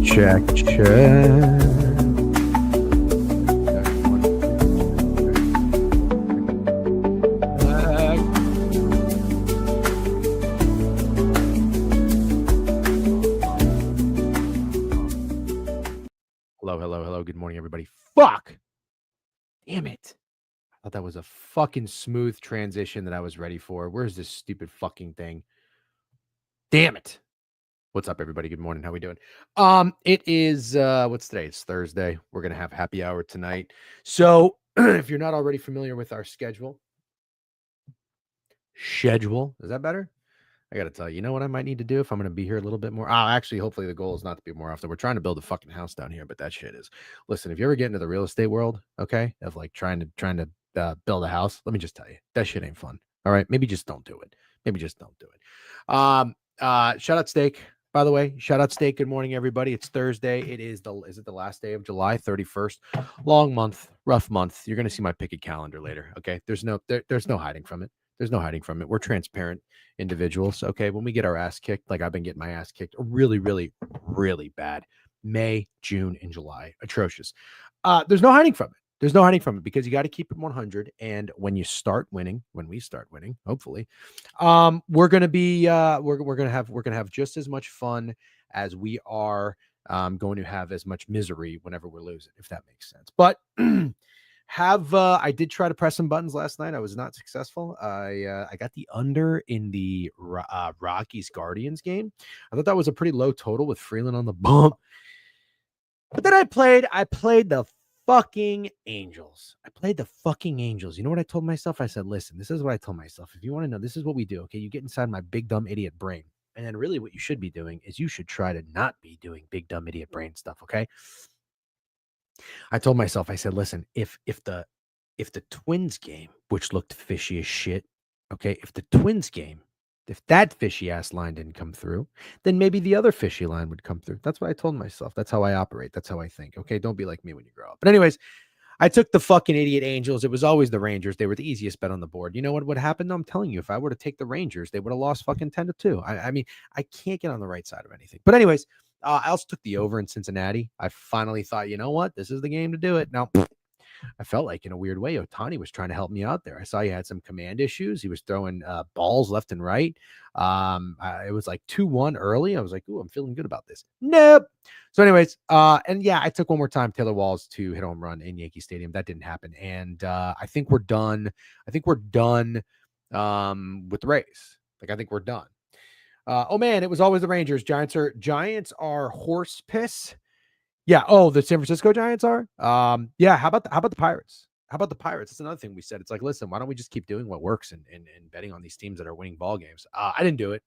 Check. Hello. Good morning, everybody. Fuck! Damn it. I thought that was a fucking smooth transition that I was ready for. Where's this stupid fucking thing? Damn it. What's up, everybody? Good morning. How we doing? It is what's today? It's Thursday. We're gonna have happy hour tonight. So if you're not already familiar with our schedule, is that better? I gotta tell you, you know what I might need to do if I'm gonna be here a little bit more. Actually, hopefully the goal is not to be more often. We're trying to build a fucking house down here, but that shit is. Listen, if you ever get into the real estate world, okay, of like trying to build a house, let me just tell you, that shit ain't fun. All right, maybe just don't do it. Shout out Steak. By the way, shout out Steak. Good morning, everybody. It's Thursday. Is it the last day of July 31st? Long month, rough month. You're gonna see my Pickett calendar later. Okay. There's no hiding from it. There's no hiding from it. We're transparent individuals. Okay. When we get our ass kicked, like I've been getting my ass kicked really, really, really bad. May, June, and July. Atrocious. There's no hiding from it. There's no hiding from it because you got to keep it 100. And when we start winning, hopefully, we're gonna be we're gonna have just as much fun as we are going to have as much misery whenever we're losing, if that makes sense. But I did try to press some buttons last night. I was not successful. I got the under in the Rockies Guardians game. I thought that was a pretty low total with Freeland on the bump. But then I played the fucking Angels. You know what I told myself? I said, listen, this is what I told myself. If you want to know, this is what we do. Okay. You get inside my big, dumb idiot brain. And then really what you should be doing is you should try to not be doing big, dumb idiot brain stuff. Okay. I told myself, I said, listen, if the Twins game, which looked fishy as shit, okay, if that fishy ass line didn't come through, then maybe the other fishy line would come through. That's what I told myself. That's how I operate. That's how I think. Okay, don't be like me when you grow up. But anyways, I took the fucking idiot Angels. It was always the Rangers. They were the easiest bet on the board. You know what would happen? I'm telling you, if I were to take the Rangers, they would have lost fucking 10-2. I mean, I can't get on the right side of anything. But anyways, I also took the over in Cincinnati. I finally thought, you know what? This is the game to do it. Now, I felt like in a weird way, Ohtani was trying to help me out there. I saw he had some command issues. He was throwing balls left and right. It was like 2-1 early. I was like, ooh, I'm feeling good about this. Nope. So anyways, and yeah, I took one more time Taylor Walls to hit a home run in Yankee Stadium. That didn't happen. And I think we're done. With the Rays. Like, I think we're done. Oh man, it was always the Rangers. Giants are horse piss. Yeah. Oh, the San Francisco Giants are. Yeah. How about the Pirates? That's another thing we said. It's like, listen, why don't we just keep doing what works and betting on these teams that are winning ball games? I didn't do it.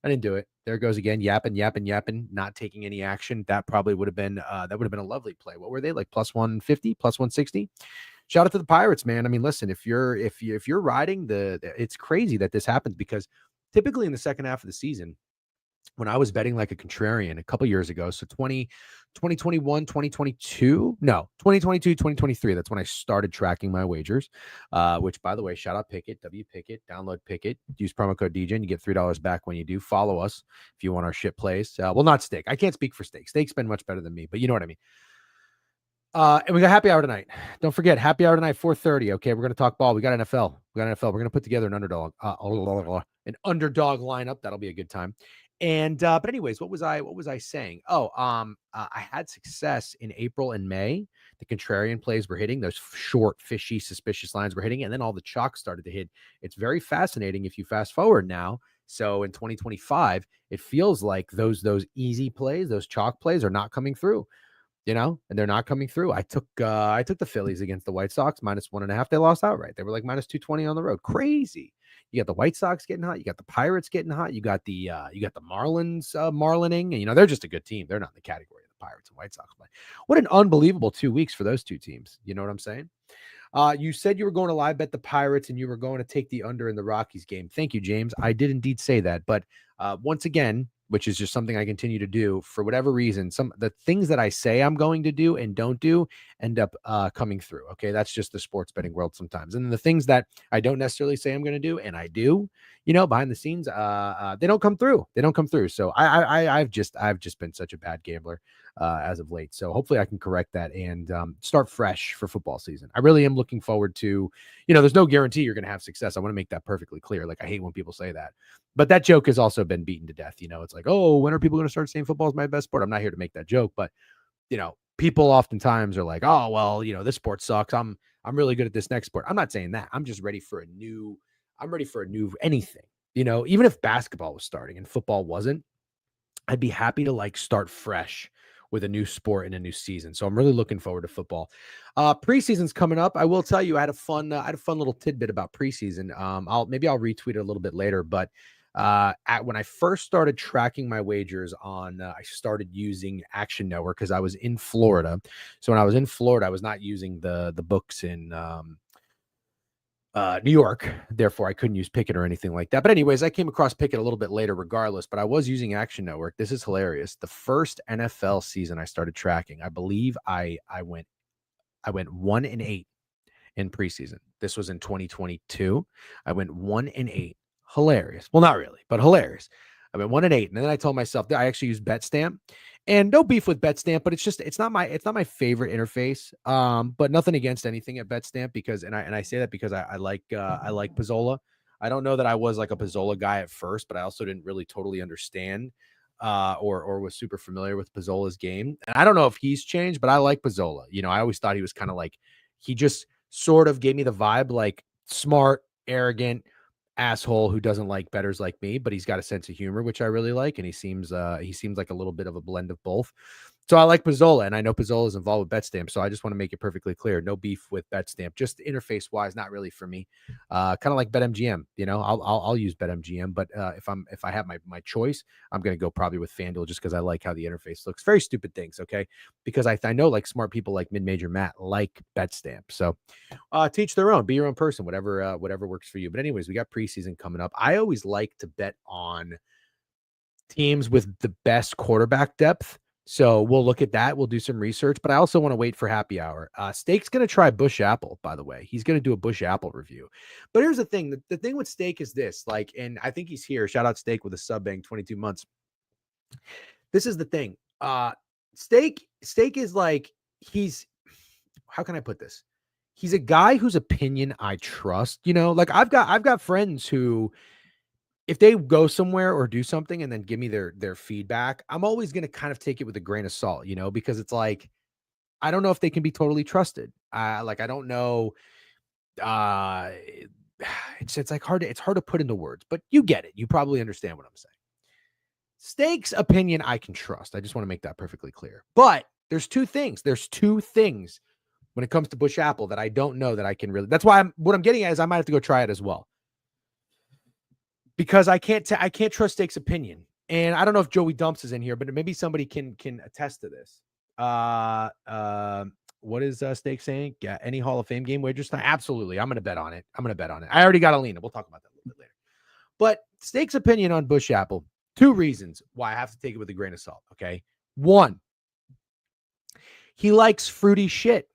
There it goes again. Yapping, not taking any action. That probably would have been a lovely play. What were they like? Plus 150, plus 160. Shout out to the Pirates, man. I mean, listen, if you're riding it's crazy that this happens because typically in the second half of the season, when I was betting like a contrarian a couple years ago, so 2021, 2022, 2023. That's when I started tracking my wagers, which, by the way, shout out Pickett, Pickett, download Pickett, use promo code DJ, and you get $3 back when you do. Follow us if you want our shit plays. Well, not Steak. I can't speak for Steak. Steak's been much better than me, but you know what I mean. And we got happy hour tonight. Don't forget, happy hour tonight, 4:30. Okay, we're going to talk ball. We got NFL. We're going to put together an underdog lineup. That'll be a good time. And but anyways, what was I saying? I had success in April and May. The contrarian plays were hitting. Those short, fishy, suspicious lines were hitting, and then all the chalk started to hit. It's very fascinating if you fast forward now. So in 2025, it feels like those easy plays, those chalk plays are not coming through. And they're not coming through. I took the Phillies against the White Sox -1.5. They lost outright. They were like -220 on the road. Crazy. You got the White Sox getting hot. You got the Pirates getting hot. You got the Marlins marlining. And they're just a good team. They're not in the category of the Pirates and White Sox. But what an unbelievable 2 weeks for those two teams. You know what I'm saying? You said you were going to live bet the Pirates and you were going to take the under in the Rockies game. Thank you, James. I did indeed say that. But once again, which is just something I continue to do for whatever reason. The things that I say I'm going to do and don't do end up coming through. Okay. That's just the sports betting world sometimes. And then the things that I don't necessarily say I'm going to do and I do, behind the scenes, they don't come through. They don't come through. So I've just been such a bad gambler as of late. So hopefully I can correct that and start fresh for football season. I really am looking forward to, there's no guarantee you're going to have success. I want to make that perfectly clear. Like, I hate when people say that, but that joke has also been beaten to death. It's like, oh, when are people going to start saying football is my best sport? I'm not here to make that joke, but people oftentimes are like, oh, well, this sport sucks. I'm really good at this next sport. I'm not saying that. I'm just ready for I'm ready for a new anything. Even if basketball was starting and football wasn't, I'd be happy to start fresh with a new sport and a new season. So I'm really looking forward to football. Preseason's coming up. I will tell you, I had a fun little tidbit about preseason. I'll retweet it a little bit later, but when I first started tracking my wagers on, I started using Action Network because I was in Florida. So when I was in Florida, I was not using the books in New York. Therefore, I couldn't use Pickett or anything like that. But anyways, I came across Pickett a little bit later regardless, but I was using Action Network. This is hilarious. The first NFL season I started tracking, I believe I went 1-8 in preseason. This was in 2022. I went 1-8. Hilarious. Well, not really, but hilarious. I went 1-8. And then I told myself that I actually use BetStamp. And no beef with BetStamp, but it's not my favorite interface. But nothing against anything at BetStamp because I say that because I like Pizzola. I don't know that I was like a Pizzola guy at first, but I also didn't really totally understand or was super familiar with Pizzola's game. And I don't know if he's changed, but I like Pizzola. I always thought he was kind of like, he just sort of gave me the vibe like smart, arrogant asshole who doesn't like bettors like me, but he's got a sense of humor, which I really like. And he seems like a little bit of a blend of both. So I like Pizzola, and I know Pizzola is involved with BetStamp. So I just want to make it perfectly clear. No beef with BetStamp, just interface wise, not really for me. Kind of like BetMGM, I'll use BetMGM, but if I have my choice, I'm going to go probably with FanDuel just because I like how the interface looks. Very stupid things. Okay. Because I know like smart people like Mid-Major Matt like BetStamp. So teach their own, be your own person, whatever works for you. But anyways, we got preseason coming up. I always like to bet on teams with the best quarterback depth. So we'll look at that. We'll do some research, but I also want to wait for happy hour. Steak's going to try Bush Apple, by the way. He's going to do a Bush Apple review. But here's the thing. The thing with Steak is this, and I think he's here. Shout out Steak with a sub bang 22 months. This is the thing. Steak is like, how can I put this? He's a guy whose opinion I trust, like I've got friends who, if they go somewhere or do something and then give me their feedback, I'm always going to kind of take it with a grain of salt, because it's like, I don't know if they can be totally trusted. I don't know. It's like it's hard to put into words, but you get it. You probably understand what I'm saying. Steak's opinion I can trust. I just want to make that perfectly clear. But there's two things when it comes to Bush Apple that I don't know that I can really. That's why what I'm getting at is I might have to go try it as well. Because I can't trust Steak's opinion. And I don't know if Joey Dumps is in here, but maybe somebody can attest to this. What is Steak saying? Yeah, any Hall of Fame game wagers? Absolutely. I'm going to bet on it. I already got Alina. We'll talk about that a little bit later. But Steak's opinion on Bush Apple, two reasons why I have to take it with a grain of salt. Okay. One, he likes fruity shit.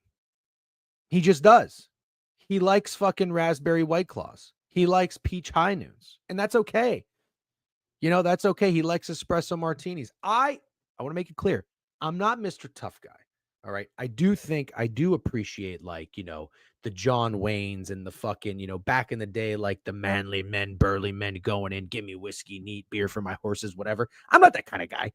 He just does. He likes fucking raspberry White Claws. He likes peach high noons, and that's okay. That's okay. He likes espresso martinis. I want to make it clear. I'm not Mr. Tough Guy. All right. I do appreciate the John Waynes and the fucking, back in the day, like the manly men, burly men going in, give me whiskey, neat beer for my horses, whatever. I'm not that kind of guy.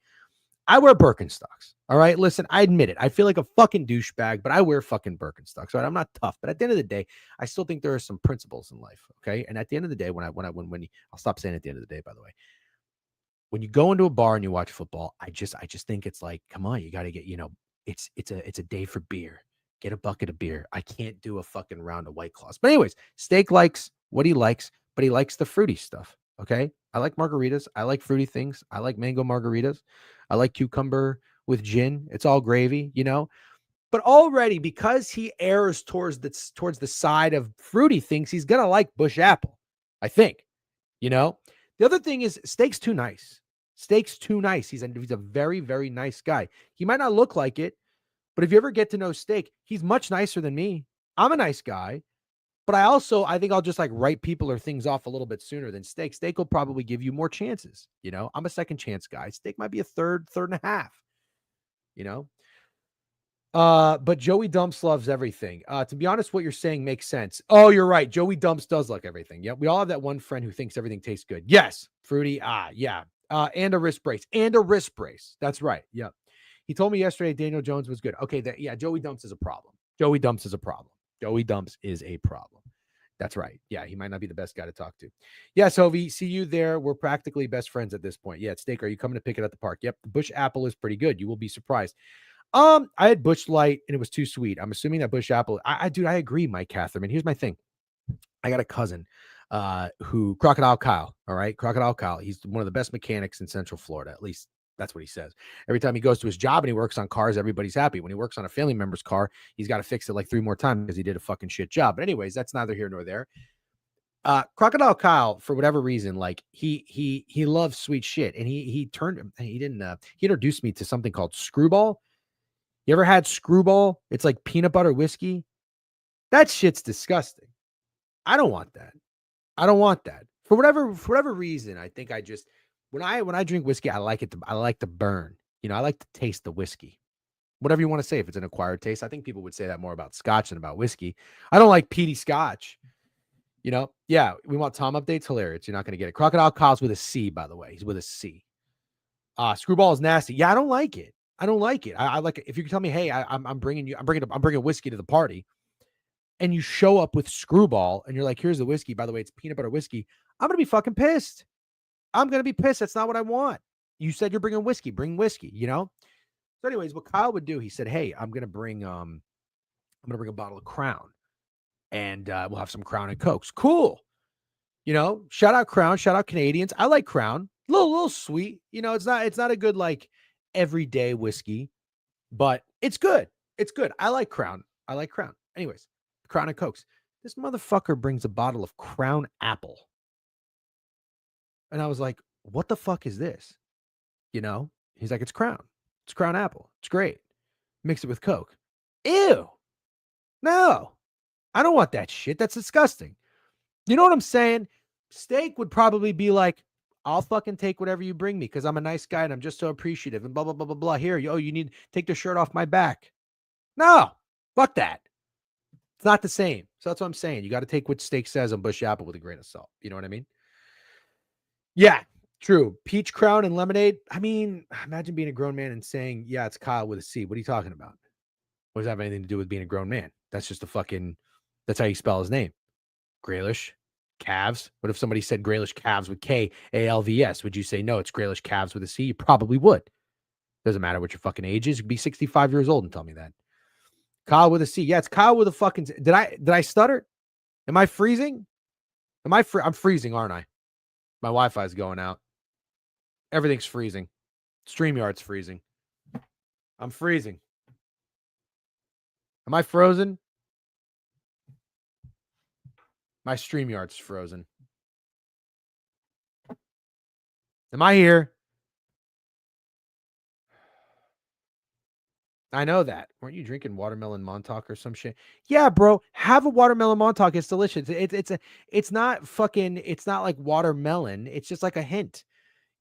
I wear Birkenstocks. All right. Listen, I admit it. I feel like a fucking douchebag, but I wear fucking Birkenstocks. All right. I'm not tough, but at the end of the day, I still think there are some principles in life. Okay. And at the end of the day, when I'll stop saying at the end of the day, by the way, when you go into a bar and you watch football, I just think it's like, come on, you got to get, it's a day for beer. Get a bucket of beer. I can't do a fucking round of White Claws. But anyways, Steak likes what he likes, but he likes the fruity stuff. Okay. I like margaritas. I like fruity things. I like mango margaritas. I like cucumber with gin. It's all gravy, But already, because he errs towards the side of fruity things, he's gonna like Bush Apple, I think. The other thing is Steak's too nice. Steak's too nice. He's a very, very nice guy. He might not look like it, but if you ever get to know Steak, he's much nicer than me. I'm a nice guy, but I think I'll just like write people or things off a little bit sooner than Steak. Steak will probably give you more chances. I'm a second chance guy. Steak might be a third and a half, you know? But Joey Dumps loves everything. To be honest, what you're saying makes sense. Oh, you're right. Joey Dumps does like everything. Yep. We all have that one friend who thinks everything tastes good. Yes. Fruity. Yeah. And a wrist brace. That's right. Yep. He told me yesterday Daniel Jones was good. Okay. Joey Dumps is a problem. Joey Dumps is a problem. That's right. Yeah. He might not be the best guy to talk to. Yes, Ovi. See you there. We're practically best friends at this point. Yeah. Steak. Are you coming to pick it at the park? Yep. The Bush apple is pretty good. You will be surprised. I had Bush Light and it was too sweet. I'm assuming that Bush Apple. I agree, Mike Catherman. Here's my thing. I got a cousin, who Crocodile Kyle. All right, Crocodile Kyle. He's one of the best mechanics in Central Florida. At least that's what he says. Every time he goes to his job and he works on cars, everybody's happy. When he works on a family member's car, he's got to fix it like 3 more times because he did a fucking shit job. But anyways, that's neither here nor there. Crocodile Kyle, for whatever reason, like he loves sweet shit, and he introduced me to something called Screwball. You ever had Screwball? It's like peanut butter whiskey. That shit's disgusting. I don't want that. For whatever reason, I think I just when I drink whiskey, I like to burn. I like to taste the whiskey. Whatever you want to say, if it's an acquired taste. I think people would say that more about scotch than about whiskey. I don't like peaty scotch. Yeah, we want Tom updates. Hilarious. You're not going to get it. Crocodile Kyle's with a C, by the way. He's with a C. Screwball is nasty. Yeah, I don't like it. I like it. If you can tell me, hey, I'm bringing whiskey to the party, and you show up with Screwball, and you're like, here's the whiskey. By the way, it's peanut butter whiskey. I'm gonna be fucking pissed. I'm gonna be pissed. That's not what I want. You said you're bringing whiskey. Bring whiskey. So, anyways, what Kyle would do, he said, hey, I'm gonna bring a bottle of Crown, and we'll have some Crown and Cokes. Cool. Shout out Crown. Shout out Canadians. I like Crown. Little sweet. It's not a good like everyday whiskey, but it's good. I like Crown. Anyways, Crown and Cokes. This motherfucker brings a bottle of Crown Apple. And I was like, what the fuck is this? He's like, it's Crown. It's Crown Apple. It's great. Mix it with Coke. Ew. No, I don't want that shit. That's disgusting. You know what I'm saying? Steak would probably be like, I'll fucking take whatever you bring me because I'm a nice guy and I'm just so appreciative and blah, blah, blah, blah, blah. Here, you need to take the shirt off my back. No, fuck that. It's not the same. So that's what I'm saying. You got to take what Steak says on Bush Apple with a grain of salt. You know what I mean? Yeah, true. Peach Crown and lemonade. I mean, imagine being a grown man and saying, yeah, it's Kyle with a C. What are you talking about? What does that have anything to do with being a grown man? That's just that's how you spell his name. Graylish Calves. What if somebody said Graylish Calves with Kalvs? Would you say, no, it's Graylish Calves with a C? You probably would. Doesn't matter what your fucking age is. You could be 65 years old and tell me that. Kyle with a C. Yeah, it's Kyle with a fucking... Did I stutter? Am I freezing? I'm freezing, aren't I? My Wi-Fi is going out. Everything's freezing. StreamYard's freezing. I'm freezing. Am I frozen? My StreamYard's frozen. Am I here? I know that. Weren't you drinking watermelon Montauk or some shit? Yeah, bro. Have a watermelon Montauk. It's delicious. It's not like watermelon. It's just like a hint.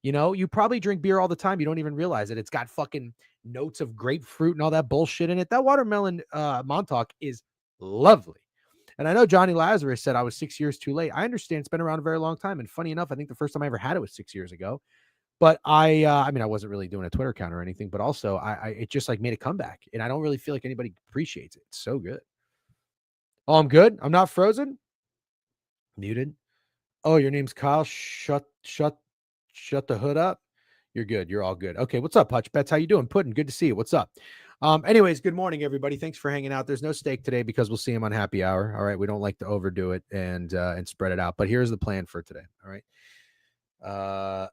You probably drink beer all the time. You don't even realize it. It's got fucking notes of grapefruit and all that bullshit in it. That watermelon Montauk is lovely. And I know Johnny Lazarus said I was 6 years too late. I understand it's been around a very long time. And funny enough, I think the first time I ever had it was 6 years ago. But I wasn't really doing a Twitter account or anything, but also it just like made a comeback, and I don't really feel like anybody appreciates it. It's so good. Oh, I'm good. I'm not frozen. Muted. Oh, your name's Kyle. Shut the hood up. You're good. You're all good. Okay. What's up, Hutch Bets? How you doing? Puddin'. Good to see you. What's up? Anyways, good morning, everybody. Thanks for hanging out. There's no Steak today because we'll see him on happy hour. All right. We don't like to overdo it and spread it out, but here's the plan for today. All right.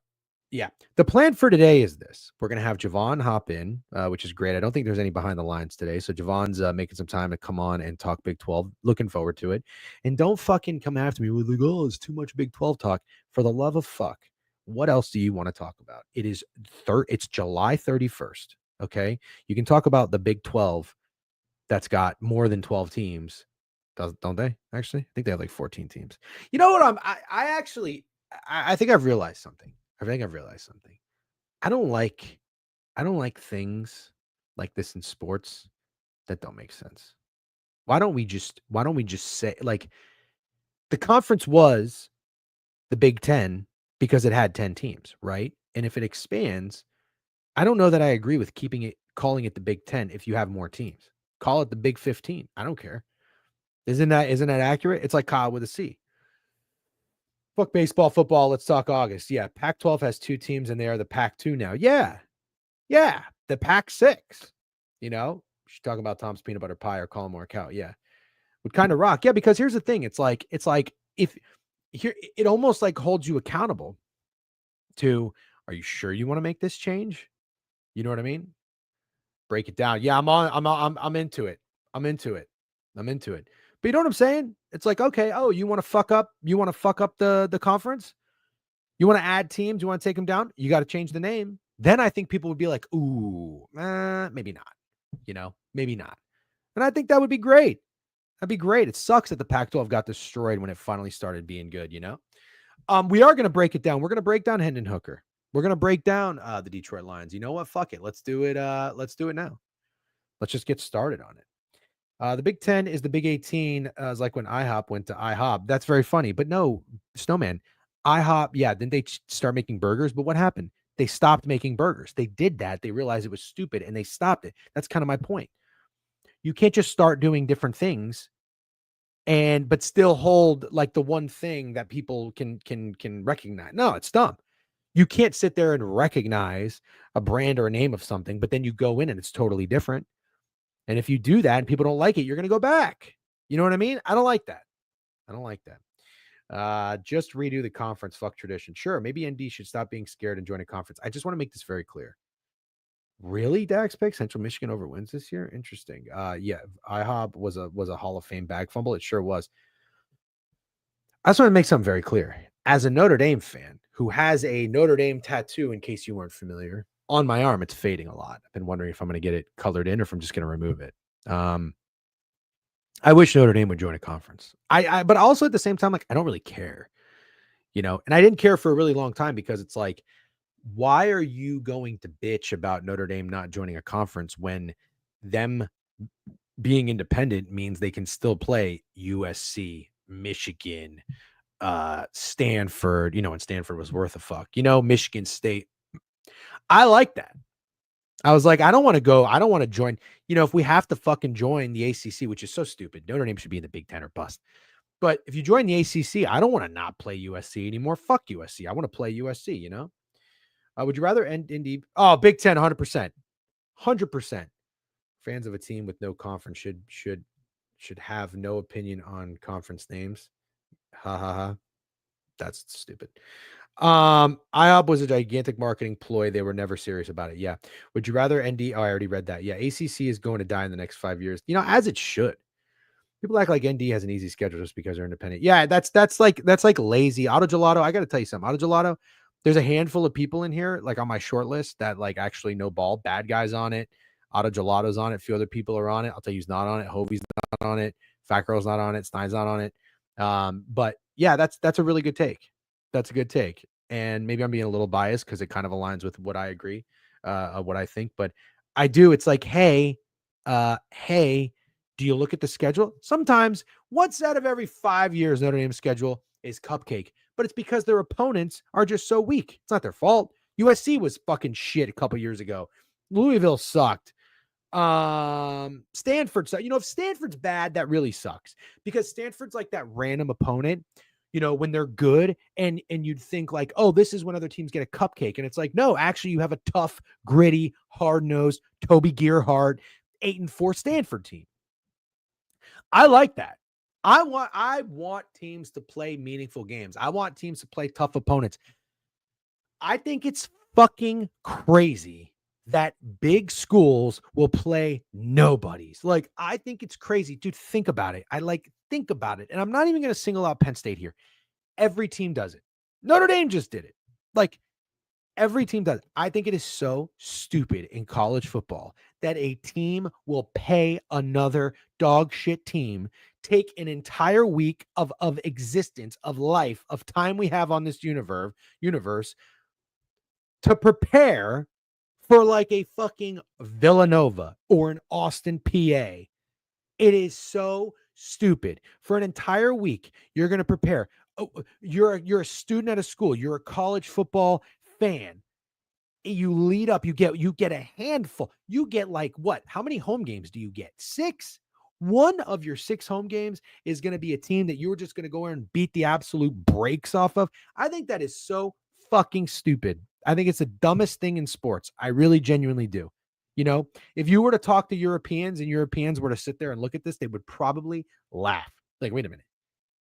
Yeah, the plan for today is this. We're going to have Jovan hop in, which is great. I don't think there's any behind the lines today. So Jovan's making some time to come on and talk Big 12. Looking forward to it. And don't fucking come after me with like, oh, it's too much Big 12 talk. For the love of fuck. What else do you want to talk about? It's July 31st. Okay. You can talk about the Big 12 that's got more than 12 teams. Don't they? Actually, I think they have like 14 teams. You know what? I think I've realized something. I don't like things like this in sports that don't make sense. Why don't we just say, like, the conference was the Big 10 because it had 10 teams, right? And if it expands, I don't know that I agree with calling it the Big 10 if you have more teams. Call it the Big 15. I don't care. Isn't that accurate? It's like Kyle with a C. Fuck baseball, football. Let's talk August. Yeah, Pac-12 has 2 teams and they are the Pac-2 now. Yeah. Yeah, the Pac-6. You know, we should talk about Tom's peanut butter pie or Colin Morikawa. Yeah, would kind of rock. Yeah, because here's the thing. It's like if here it almost like holds you accountable to. Are you sure you want to make this change? You know what I mean? Break it down. Yeah, I'm into it. I'm into it. But you know what I'm saying? It's like, okay, oh, you want to fuck up the conference? You want to add teams? You want to take them down? You got to change the name. Then I think people would be like, ooh, maybe not. Maybe not. And I think that would be great. That'd be great. It sucks that the Pac-12 got destroyed when it finally started being good, We are going to break it down. We're going to break down Hendon Hooker. We're going to break down the Detroit Lions. You know what? Fuck it. Let's do it. Let's do it now. Let's just get started on it. The Big 10 is the Big 18. It's like when IHOP went to IHOP. That's very funny. But no, Snowman, IHOP, yeah, then they start making burgers. But what happened? They stopped making burgers. They did that. They realized it was stupid and they stopped it. That's kind of my point. You can't just start doing different things but still hold like the one thing that people can recognize. No, it's dumb. You can't sit there and recognize a brand or a name of something, but then you go in and it's totally different. And if you do that and people don't like it, you're going to go back. You know what I mean? I don't like that. Just redo the conference. Fuck tradition. Sure. Maybe ND should stop being scared and join a conference. I just want to make this very clear. Really, Dax pick Central Michigan over wins this year? Interesting. Yeah, IHOP was a Hall of Fame bag fumble. It sure was. I just want to make something very clear. As a Notre Dame fan who has a Notre Dame tattoo, in case you weren't familiar, on my arm, it's fading a lot. I've been wondering if I'm going to get it colored in or if I'm just going to remove it. I wish Notre Dame would join a conference. But also at the same time, like, I don't really care, and I didn't care for a really long time because it's like, why are you going to bitch about Notre Dame not joining a conference when them being independent means they can still play USC, Michigan, Stanford, and Stanford was worth a fuck, Michigan State. I like that. I was like, I don't want to join, if we have to fucking join the ACC, which is so stupid. Notre Dame should be in the Big Ten or bust. But if you join the ACC, I don't want to not play USC anymore. Fuck USC. I want to play USC, would you rather end Indy? Oh, Big Ten, 100%. 100%. Fans of a team with no conference should have no opinion on conference names. Ha ha ha. That's stupid. IOP was a gigantic marketing ploy. They were never serious about it. Yeah. Would you rather ND? Oh, I already read that. Yeah. ACC is going to die in the next 5 years. As it should. People act like ND has an easy schedule just because they're independent. Yeah, that's like lazy. Auto Gelato. I got to tell you something. Auto Gelato. There's a handful of people in here, like on my short list, that like actually know ball. Bad Guys on it. Auto Gelato's on it. A few other people are on it. I'll tell you who's not on it. Hovey's not on it. Fat Girl's not on it. Stein's not on it. But yeah, that's a really good take. That's a good take. And maybe I'm being a little biased because it kind of aligns with what I agree, what I think. But I do. It's like, hey, do you look at the schedule? Sometimes once out of every 5 years, Notre Dame's schedule is cupcake, but it's because their opponents are just so weak. It's not their fault. USC was fucking shit a couple years ago. Louisville sucked. Stanford sucked. If Stanford's bad, that really sucks because Stanford's like that random opponent, when they're good and you'd think like, oh, this is when other teams get a cupcake. And it's like, no, actually you have a tough, gritty, hard-nosed Toby Gerhardt 8-4 Stanford team. I like that. I want teams to play meaningful games. I want teams to play tough opponents. I think it's fucking crazy that big schools will play nobodies. Like, I think it's crazy. Dude, think about it. Think about it. And I'm not even going to single out Penn State here. Every team does it. Notre Dame just did it. Like every team does. I think it is so stupid in college football that a team will pay another dog shit team, take an entire week of existence, of life, of time we have on this universe to prepare for like a fucking Villanova or an Austin, PA. It is so stupid. For an entire week, you're going to prepare. Oh, you're a student at a school. You're a college football fan. You lead up. You get a handful. You get like what? How many home games do you get? 6. One of your 6 home games is going to be a team that you're just going to go in and beat the absolute brakes off of. I think that is so fucking stupid. I think it's the dumbest thing in sports. I really genuinely do. You know, if you were to talk to Europeans and Europeans were to sit there and look at this, they would probably laugh. Like, wait a minute.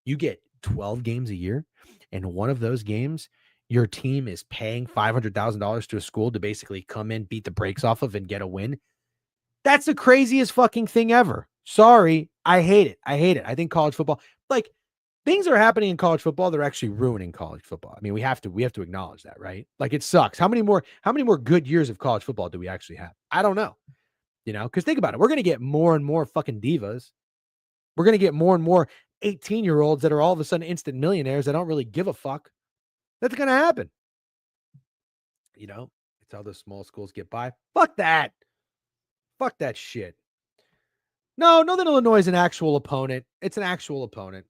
You get 12 games a year, and one of those games, your team is paying $500,000 to a school to basically come in, beat the brakes off of, and get a win. That's the craziest fucking thing ever. Sorry. I hate it. I hate it. I think college football, like, things are happening in college football. They're actually ruining college football. I mean, we have to acknowledge that, right? Like, it sucks. How many more good years of college football do we actually have? I don't know. You know, because think about it. We're going to get more and more fucking divas. We're going to get more and more 18-year-olds that are all of a sudden instant millionaires that don't really give a fuck. That's going to happen. You know, it's how the small schools get by. Fuck that. Fuck that shit. No, Northern Illinois is an actual opponent. It's an actual opponent.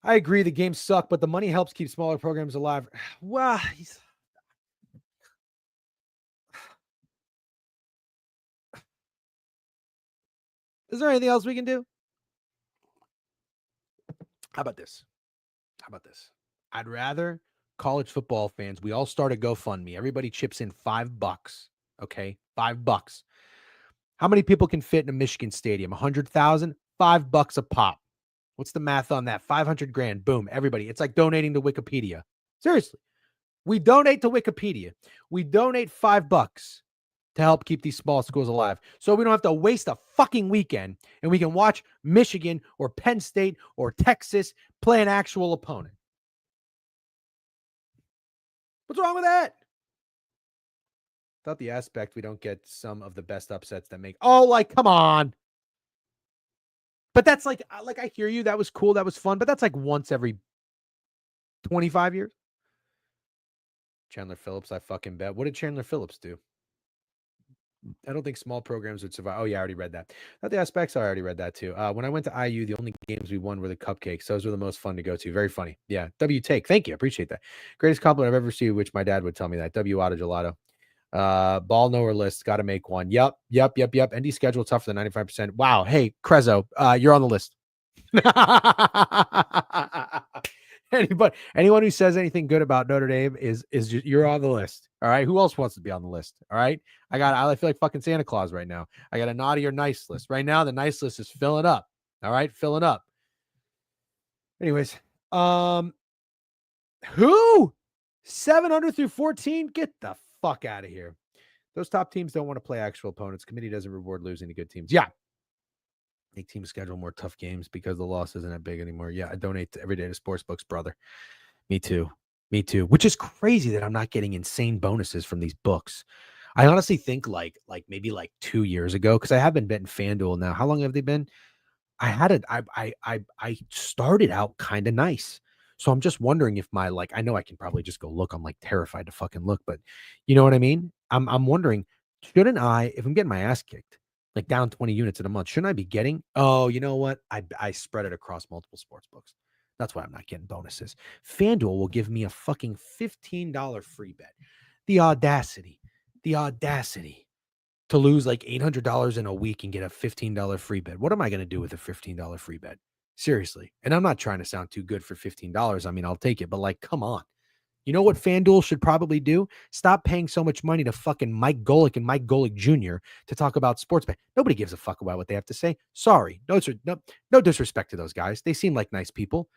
I agree the games suck, but the money helps keep smaller programs alive. Well, is there anything else we can do? How about this? I'd rather college football fans, we all start a GoFundMe. Everybody chips in $5. Okay. $5. How many people can fit in a Michigan stadium? 100,000, $5 a pop. What's the math on that? 500 grand. Boom. Everybody. It's like donating to Wikipedia. Seriously. We donate to Wikipedia. We donate $5 to help keep these small schools alive. So we don't have to waste a fucking weekend and we can watch Michigan or Penn State or Texas play an actual opponent. What's wrong with that? Without the aspect, we don't get some of the best upsets that make, come on. But that's like I hear you. That was cool. That was fun. But that's like once every 25 years. Chandler Phillips, I fucking bet. What did Chandler Phillips do? I don't think small programs would survive. Oh, yeah, I already read that. Not the aspects. I already read that too. When I went to IU, the only games we won were the cupcakes. Those were the most fun to go to. Very funny. Yeah. W take. Thank you. I appreciate that. Greatest compliment I've ever received, which my dad would tell me that. W Auto Gelato. Ball knower list. Got to make one. Yep. ND schedule tougher than 95%. Wow. Hey, Crezo, you're on the list. Anyone who says anything good about Notre Dame is just, you're on the list. All right. Who else wants to be on the list? All right. I feel like fucking Santa Claus right now. I got a naughty or nice list right now. The nice list is filling up. All right. Filling up. Anyways, who 700 through 14? Get the fuck out of here. Those top teams don't want to play actual opponents. Committee doesn't reward losing to good teams. Yeah. Make teams schedule more tough games because the loss isn't that big anymore. Yeah, I donate every day to sportsbooks, brother. Me too. Which is crazy that I'm not getting insane bonuses from these books. I honestly think like maybe 2 years ago, because I have been betting FanDuel now. How long have they been? I started out kind of nice. So I'm just wondering if I know I can probably just go look. I'm terrified to fucking look, but you know what I mean? I'm wondering, shouldn't I, if I'm getting my ass kicked, down 20 units in a month, shouldn't I be getting? Oh, you know what? I spread it across multiple sports books. That's why I'm not getting bonuses. FanDuel will give me a fucking $15 free bet. The audacity to lose $800 in a week and get a $15 free bet. What am I going to do with a $15 free bet? Seriously. And I'm not trying to sound too good for $15. I mean, I'll take it, but come on. You know what FanDuel should probably do? Stop paying so much money to fucking Mike Golick and Mike Golick Jr. to talk about sports bet. Nobody gives a fuck about what they have to say. Sorry. No disrespect to those guys. They seem like nice people.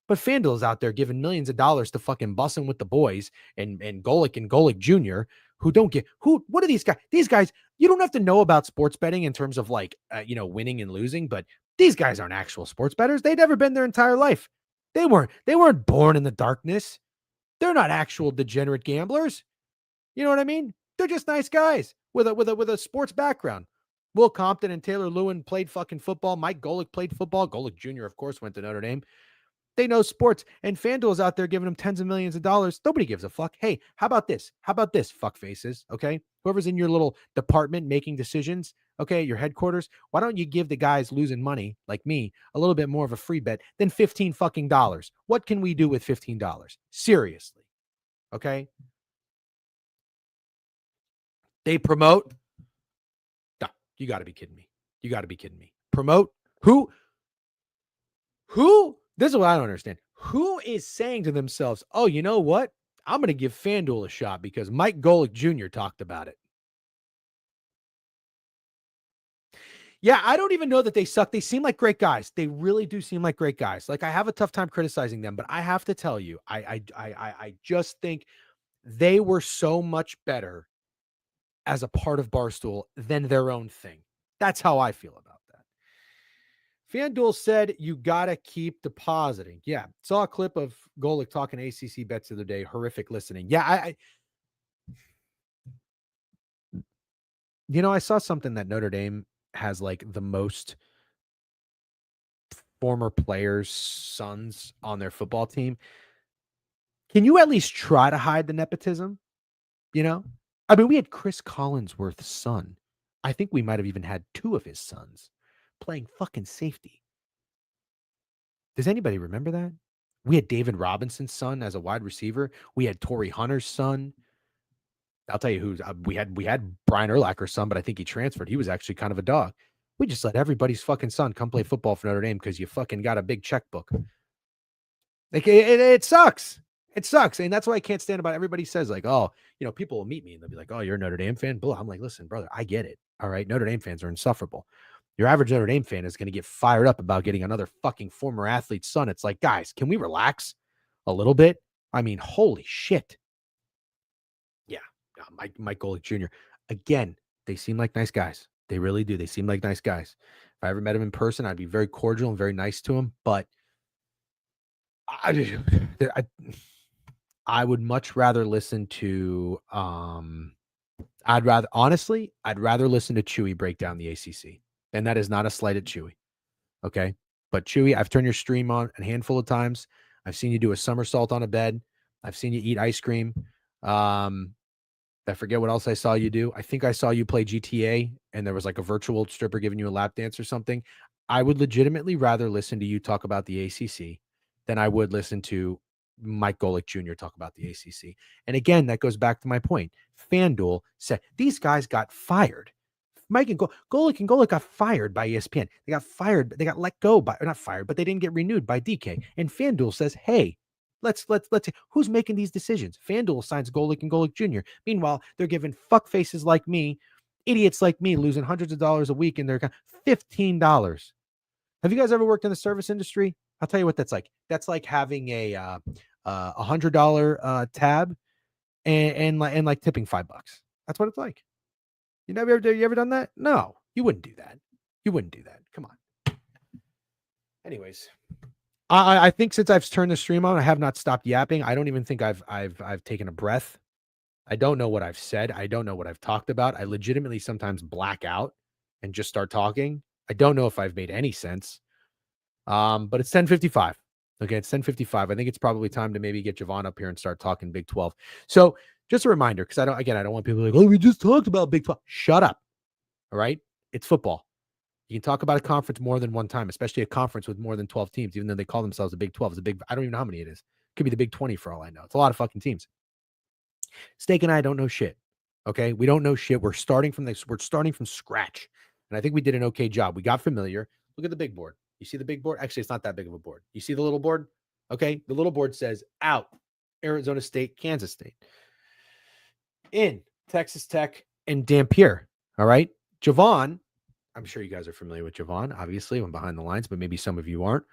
But FanDuel is out there giving millions of dollars to fucking bussing with the boys and Golick Jr. who don't get what are these guys? These guys, you don't have to know about sports betting in terms of winning and losing, but these guys aren't actual sports bettors. They'd never been their entire life. They weren't born in the darkness. They're not actual degenerate gamblers. You know what I mean? They're just nice guys with a sports background. Will Compton and Taylor Lewin played fucking football. Mike Golick played football. Golick Jr., of course, went to Notre Dame. They know sports. And FanDuel's out there giving them tens of millions of dollars. Nobody gives a fuck. Hey, how about this? How about this, fuck faces? Okay. Whoever's in your little department making decisions, okay, your headquarters, why don't you give the guys losing money like me a little bit more of a free bet than 15 fucking dollars? What can we do with $15? Seriously. Okay. They promote. No, you got to be kidding me. You got to be kidding me. Promote who? This is what I don't understand. Who is saying to themselves, oh, you know what? I'm going to give FanDuel a shot because Mike Golick Jr. talked about it. Yeah, I don't even know that they suck. They seem like great guys. They really do seem like great guys. Like, I have a tough time criticizing them, but I have to tell you, I just think they were so much better as a part of Barstool than their own thing. That's how I feel about that. FanDuel said you got to keep depositing. Yeah. Saw a clip of Golick talking ACC bets the other day. Horrific listening. Yeah. I saw something that Notre Dame has like the most former players' sons on their football team. Can you at least try to hide the nepotism? I mean, we had Chris Collinsworth's son. I think we might have even had two of his sons playing fucking safety. Does anybody remember that? We had David Robinson's son as a wide receiver. We had Torrey Hunter's son. I'll tell you who we had Brian Urlacher's son, but I think he transferred. He was actually kind of a dog. We just let everybody's fucking son come play football for Notre Dame because you fucking got a big checkbook. Like it sucks. It sucks. And that's why I can't stand about it. Everybody says like, oh, people will meet me and they'll be like, oh, you're a Notre Dame fan? I'm like, listen, brother, I get it. All right. Notre Dame fans are insufferable. Your average Notre Dame fan is going to get fired up about getting another fucking former athlete's son. It's like, guys, can we relax a little bit? I mean, holy shit. Yeah. Mike Golick Jr. Again, they seem like nice guys. They really do. They seem like nice guys. If I ever met him in person, I'd be very cordial and very nice to him. But I would much rather listen to I'd rather listen to Chewy break down the ACC. And that is not a slight at Chewy. Okay. But Chewy, I've turned your stream on a handful of times. I've seen you do a somersault on a bed. I've seen you eat ice cream. I forget what else I saw you do. I think I saw you play GTA and there was like a virtual stripper giving you a lap dance or something. I would legitimately rather listen to you talk about the ACC than I would listen to Mike Golick Jr. talk about the ACC. And again, that goes back to my point. FanDuel said these guys got fired. Mike and Golick got fired by ESPN. They got fired. They got let go by, not fired, but they didn't get renewed by DK. And FanDuel says, hey, let's who's making these decisions? FanDuel signs Golick and Golick Jr. Meanwhile, they're giving fuck faces like me, idiots like me, losing hundreds of dollars a week in their account. $15. Have you guys ever worked in the service industry? I'll tell you what that's like. That's like having a $100 tab and like tipping $5. That's what it's like. You ever done that? No, you wouldn't do that. You wouldn't do that. Come on. Anyways, I think since I've turned the stream on, I have not stopped yapping. I don't even think I've taken a breath. I don't know what I've said. I don't know what I've talked about. I legitimately sometimes black out and just start talking. I don't know if I've made any sense. But it's 10:55. Okay, it's 10:55. I think it's probably time to maybe get Jovan up here and start talking Big 12. So just a reminder, because I don't want people like, oh, we just talked about Big 12. Shut up. All right. It's football. You can talk about a conference more than one time, especially a conference with more than 12 teams, even though they call themselves a Big 12. It's a big, I don't even know how many it is. It could be the Big 20 for all I know. It's a lot of fucking teams. Steak and I don't know shit. Okay. We don't know shit. We're starting from scratch. And I think we did an okay job. We got familiar. Look at the big board. You see the big board? Actually, it's not that big of a board. You see the little board? Okay. The little board says out Arizona State, Kansas State, in Texas Tech and Dampier. All right. Jovan, I'm sure you guys are familiar with Jovan, obviously, when behind the lines, but maybe some of you aren't.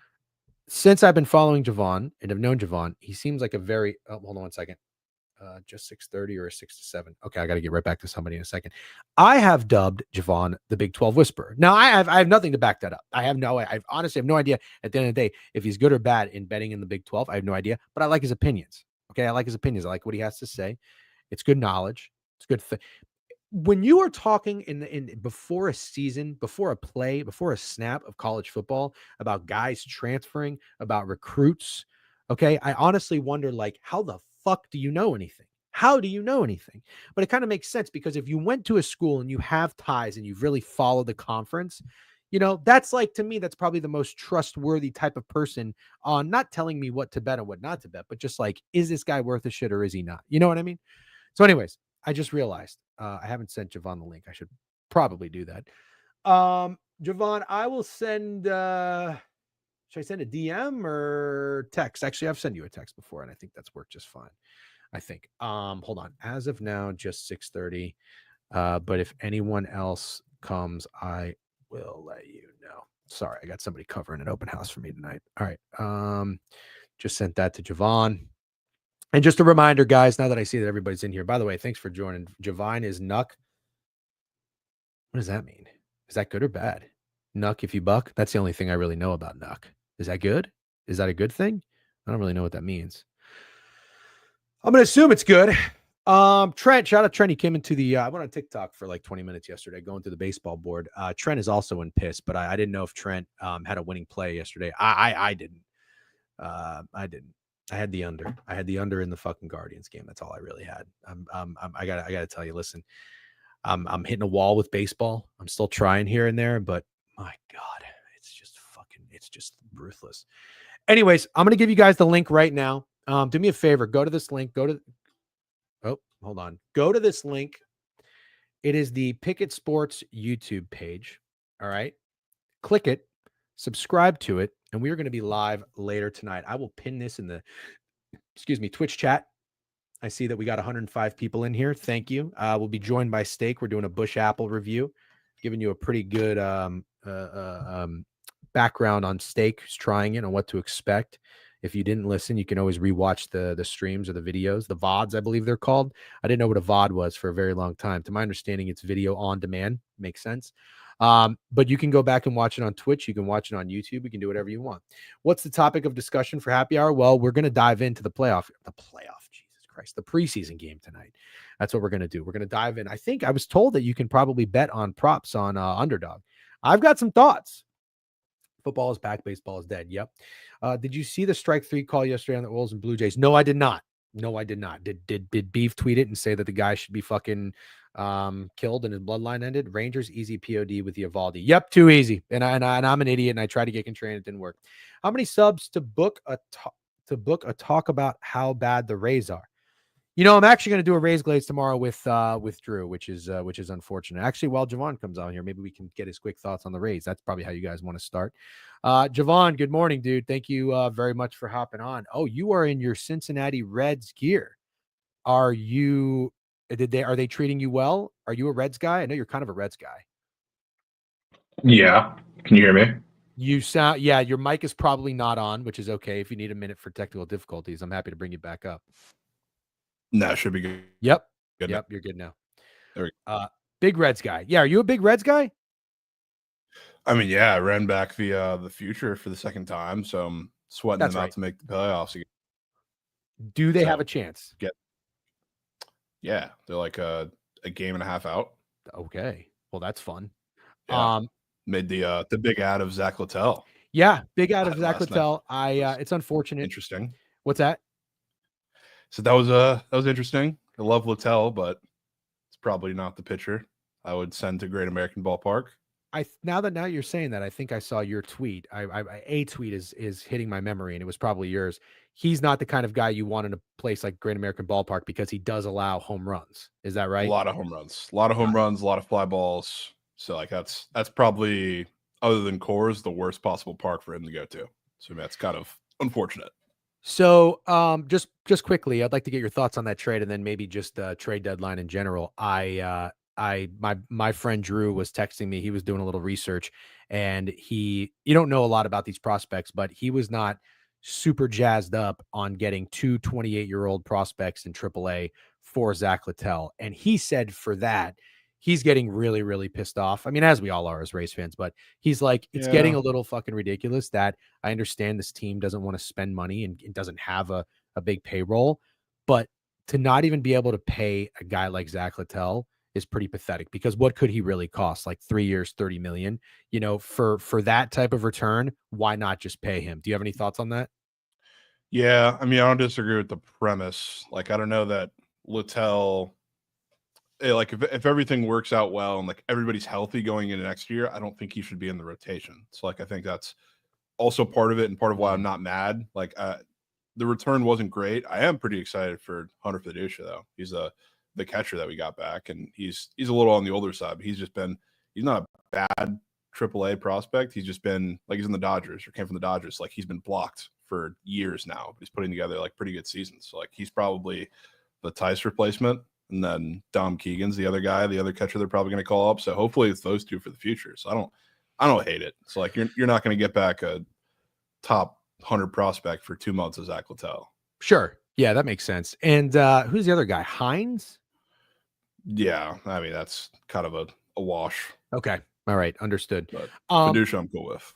Since I've been following Jovan and have known Jovan, he seems like a very, hold on one second. Just 6:30 or a 6 to 7. Okay, I got to get right back to somebody in a second. I have dubbed Jovan the Big 12 Whisperer. Now, I have nothing to back that up. I honestly have no idea at the end of the day if he's good or bad in betting in the Big 12. I have no idea, but I like his opinions. Okay, I like his opinions. I like what he has to say. It's good knowledge. It's good. When you are talking in before a season, before a play, before a snap of college football about guys transferring, about recruits, okay, I honestly wonder, like, how the fuck do you know anything? How do you know anything? But it kind of makes sense because if you went to a school and you have ties and you've really followed the conference, that's like, to me, that's probably the most trustworthy type of person on not telling me what to bet and what not to bet, but just like, is this guy worth a shit or is he not? You know what I mean? So, anyways, I just realized I haven't sent Jovan the link. I should probably do that. Jovan, I will send. Should I send a DM or text? Actually, I've sent you a text before, and I think that's worked just fine. I think. Hold on. As of now, just 6:30. But if anyone else comes, I will let you know. Sorry, I got somebody covering an open house for me tonight. All right. Just sent that to Jovan. And just a reminder, guys, now that I see that everybody's in here, by the way, thanks for joining. Jovan is Nuck. What does that mean? Is that good or bad? Nuck if you buck? That's the only thing I really know about Nuck. Is that good? Is that a good thing? I don't really know what that means. I'm going to assume it's good. Trent, shout out Trent. He came into the, I went on TikTok for like 20 minutes yesterday going through the baseball board. Trent is also in piss, but I didn't know if Trent had a winning play yesterday. I didn't. I didn't. I had the under. I had the under in the fucking Guardians game. That's all I really had. I gotta tell you, listen, I'm hitting a wall with baseball. I'm still trying here and there, but my God, it's just ruthless. Anyways, I'm gonna give you guys the link right now. Do me a favor, go to this link. Go to this link. It is the Bookit Sports YouTube page. All right. Click it, subscribe to it, and we are going to be live later tonight. I will pin this in the Twitch chat. I see that we got 105 people in here. Thank you. We'll be joined by Steak. We're doing a Bush Apple review, giving you a pretty good background on Steak, who's trying it and what to expect. If you didn't listen, you can always rewatch the streams or the videos, the VODs, I believe they're called. I didn't know what a VOD was for a very long time. To my understanding, it's video on demand. Makes sense. But you can go back and watch it on Twitch. You can watch it on YouTube. You can do whatever you want. What's the topic of discussion for happy hour? Well, we're going to dive into the preseason game tonight. That's what we're going to do. We're going to dive in. I think I was told that you can probably bet on props on underdog. I've got some thoughts. Football is back. Baseball is dead. Yep. Did you see the strike 3 call yesterday on the Orioles and Blue Jays? No, I did not. Did Beef tweet it and say that the guy should be fucking killed and his bloodline ended? Rangers easy POD with the Evaldi. Yep, too easy. And I'm an idiot and I tried to get contrarian. It didn't work. How many subs to book a talk about how bad the Rays are? I'm actually going to do a Rays Glaze tomorrow with Drew, which is unfortunate. Actually, while Jovan comes on here, maybe we can get his quick thoughts on the Rays. That's probably how you guys want to start. Jovan, good morning, dude. Thank you very much for hopping on. Oh, you are in your Cincinnati Reds gear. Are they treating you well? Are you a Reds guy? I know you're kind of a Reds guy. Yeah. Can you hear me? Your mic is probably not on, which is okay. If you need a minute for technical difficulties, I'm happy to bring you back up. No, should be good. Yep. Good yep. You're good now. There we go. Big Reds guy. Yeah. Are you a big Reds guy? I mean, yeah, I ran back the future for the second time, so I'm sweating them out to make the playoffs again. Do they have a chance? Yeah, they're like a game and a half out. Okay. Well, that's fun. Yeah. Made the big ad of Zach Littell. Yeah, big ad of Zach Littell. It's unfortunate. Interesting. What's that? So that was interesting. I love Littell, but it's probably not the pitcher I would send to Great American Ballpark. Now you're saying that, I think I saw your tweet. A tweet is hitting my memory, and it was probably yours. He's not the kind of guy you want in a place like Great American Ballpark because he does allow home runs. Is that right? A lot of home runs, a lot of fly balls. So like that's probably, other than Coors, the worst possible park for him to go to. So that's kind of unfortunate. So just quickly, I'd like to get your thoughts on that trade, and then maybe just trade deadline in general. My friend Drew was texting me. He was doing a little research, and you don't know a lot about these prospects, but he was not super jazzed up on getting 2 28-year-old prospects in AAA for Zach Littell. And he said for that, he's getting really, really pissed off. I mean, as we all are as Rays fans, but he's like, it's getting a little fucking ridiculous that I understand this team doesn't want to spend money and it doesn't have a big payroll, But to not even be able to pay a guy like Zach Littell is pretty pathetic, because what could he really cost? Like 3 years, 30 million, for that type of return, why not just pay him? Do you have any thoughts on that? Yeah, I mean, I don't disagree with the premise. Like, I don't know that Littell, like if everything works out well and like everybody's healthy going into next year, I don't think he should be in the rotation. So like I think that's also part of it and part of why I'm not mad. Like the return wasn't great. I am pretty excited for Hunter Fiducia though. He's the catcher that we got back, and he's a little on the older side, but he's not a bad AAA prospect. He's just been like, he's in the Dodgers or came from the Dodgers. Like he's been blocked for years now, but he's putting together like pretty good seasons. So like he's probably the Tice replacement. And then Dom Keegan's the other guy, the other catcher they're probably going to call up. So hopefully it's those two for the future. So I don't hate it. So like you're not going to get back a top 100 prospect for 2 months of Zach Littell. Sure. Yeah, that makes sense. And who's the other guy? Hines? Yeah, I mean that's kind of a wash. Okay. All right. Understood. But Fiducia I'm cool with.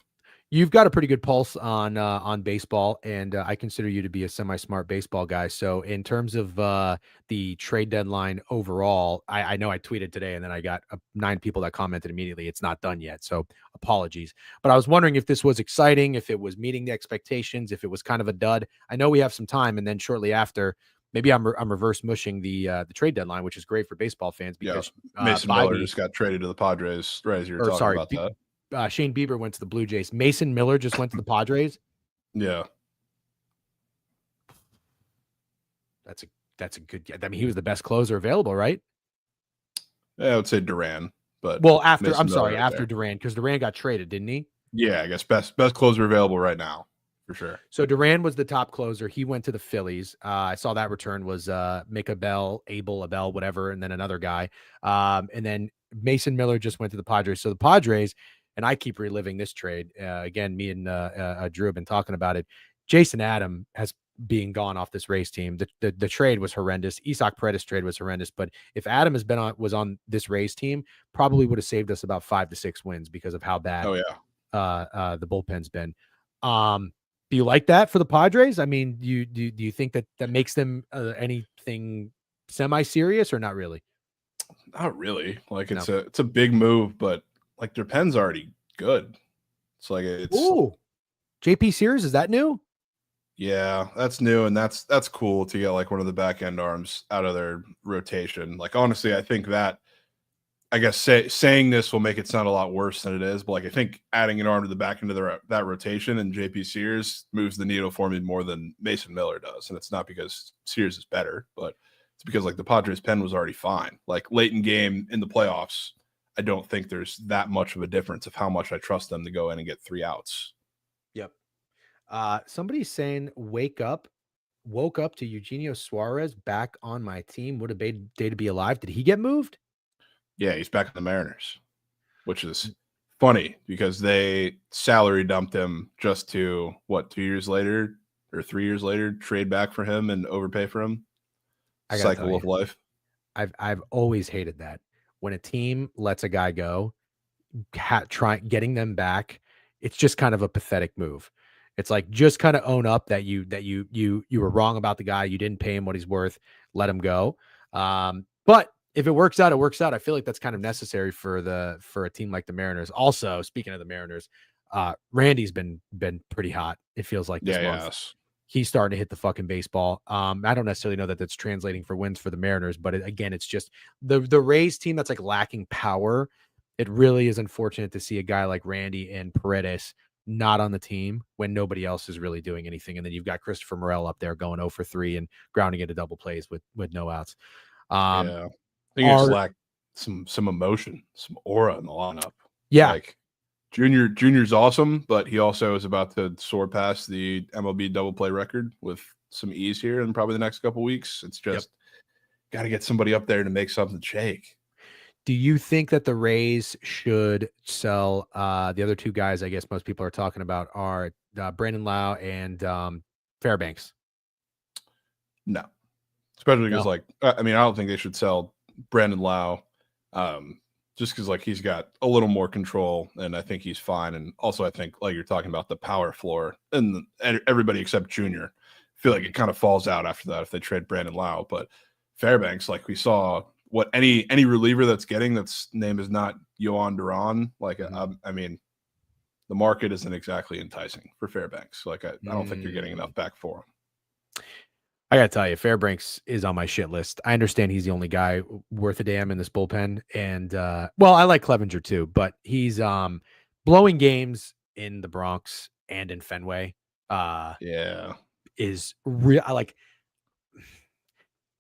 You've got a pretty good pulse on baseball, and I consider you to be a semi-smart baseball guy. So, in terms of the trade deadline overall, I know I tweeted today, and then I got 9 people that commented immediately. It's not done yet, so apologies. But I was wondering if this was exciting, if it was meeting the expectations, if it was kind of a dud. I know we have some time, and then shortly after, maybe I'm reverse mushing the trade deadline, which is great for baseball fans because Mason Miller just got traded to the Padres right as you were talking about that. Shane Bieber went to the Blue Jays. Mason Miller just went to the Padres. Yeah. That's a good. I mean, he was the best closer available, right? Yeah, I would say Duran, but after Duran, because Duran got traded, didn't he? Yeah, I guess best closer available right now for sure. So Duran was the top closer. He went to the Phillies. I saw that return was Abel, whatever, and then another guy. And then Mason Miller just went to the Padres. So the Padres. And I keep reliving this trade. Again, me and Drew have been talking about it. Jason Adam has being gone off this Rays team. The trade was horrendous. Isaac Paredes trade was horrendous. But if Adam was on this Rays team, probably would have saved us about 5 to 6 wins because of how bad the bullpen's been. Do you like that for the Padres? I mean, do you think that makes them anything semi-serious or not really? Not really. Like it's a big move, but like their pen's already good. It's like JP Sears, is that new? Yeah, that's new, and that's cool to get like one of the back end arms out of their rotation. Like honestly, I think that saying this will make it sound a lot worse than it is, but like I think adding an arm to the back end of that rotation and JP Sears moves the needle for me more than Mason Miller does. And it's not because Sears is better, but it's because like the Padres pen was already fine. Like late in game in the playoffs, I don't think there's that much of a difference of how much I trust them to go in and get 3 outs. Yep. Somebody's saying woke up to Eugenio Suarez back on my team. What a day to be alive. Did he get moved? Yeah, he's back in the Mariners, which is funny because they salary dumped him just to 2 years later or 3 years later, trade back for him and overpay for him. Cycle of life. I've always hated that. When a team lets a guy go, getting them back, it's just kind of a pathetic move. It's like, just kind of own up that you were wrong about the guy. You didn't pay him what he's worth. Let him go. But if it works out, it works out. I feel like that's kind of necessary for a team like the Mariners. Also, speaking of the Mariners, Randy's been pretty hot. It feels like this month. Yes. He's starting to hit the fucking baseball. I don't necessarily know that that's translating for wins for the Mariners, but again, it's just the Rays team that's like lacking power. It really is unfortunate to see a guy like Randy and Paredes not on the team when nobody else is really doing anything. And then you've got Christopher Morel up there going 0 for 3 and grounding into double plays with no outs. I think it's lack some emotion, some aura in the lineup. Yeah. Like Junior's awesome, but he also is about to soar past the MLB double play record with some ease here in probably the next couple weeks. It's just got to get somebody up there to make something shake. Do you think that the Rays should sell the other 2 guys I guess most people are talking about are Brandon Lau and Fairbanks? No. Especially because I don't think they should sell Brandon Lau just because like he's got a little more control and I think he's fine. And also I think like you're talking about the power floor and everybody except Junior feel like it kind of falls out after that if they trade Brandon Lau. But Fairbanks, like we saw, what any reliever that's getting that's name is not Jovan Duran. Like I mean, the market isn't exactly enticing for Fairbanks. Like I don't think you're getting enough back for him. I gotta tell you, Fairbanks is on my shit list. I understand he's the only guy worth a damn in this bullpen, and well, I like Clevenger too, but he's blowing games in the Bronx and in Fenway. Yeah, Is real. I like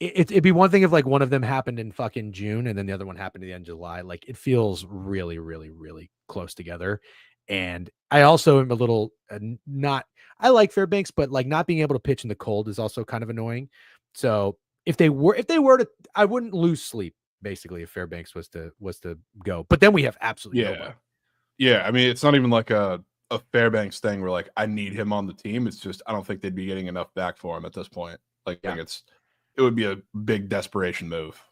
it'd be one thing if like one of them happened in fucking June and then the other one happened at the end of July. Like it feels really, really, really close together. And I also am a little not. I like Fairbanks, but like not being able to pitch in the cold is also kind of annoying. So if they were to, I wouldn't lose sleep basically if Fairbanks was to go. But then we have absolutely nobody. Yeah. I mean, it's not even like a Fairbanks thing where like I need him on the team. It's just I don't think they'd be getting enough back for him at this point. Like Yeah. it would be a big desperation move.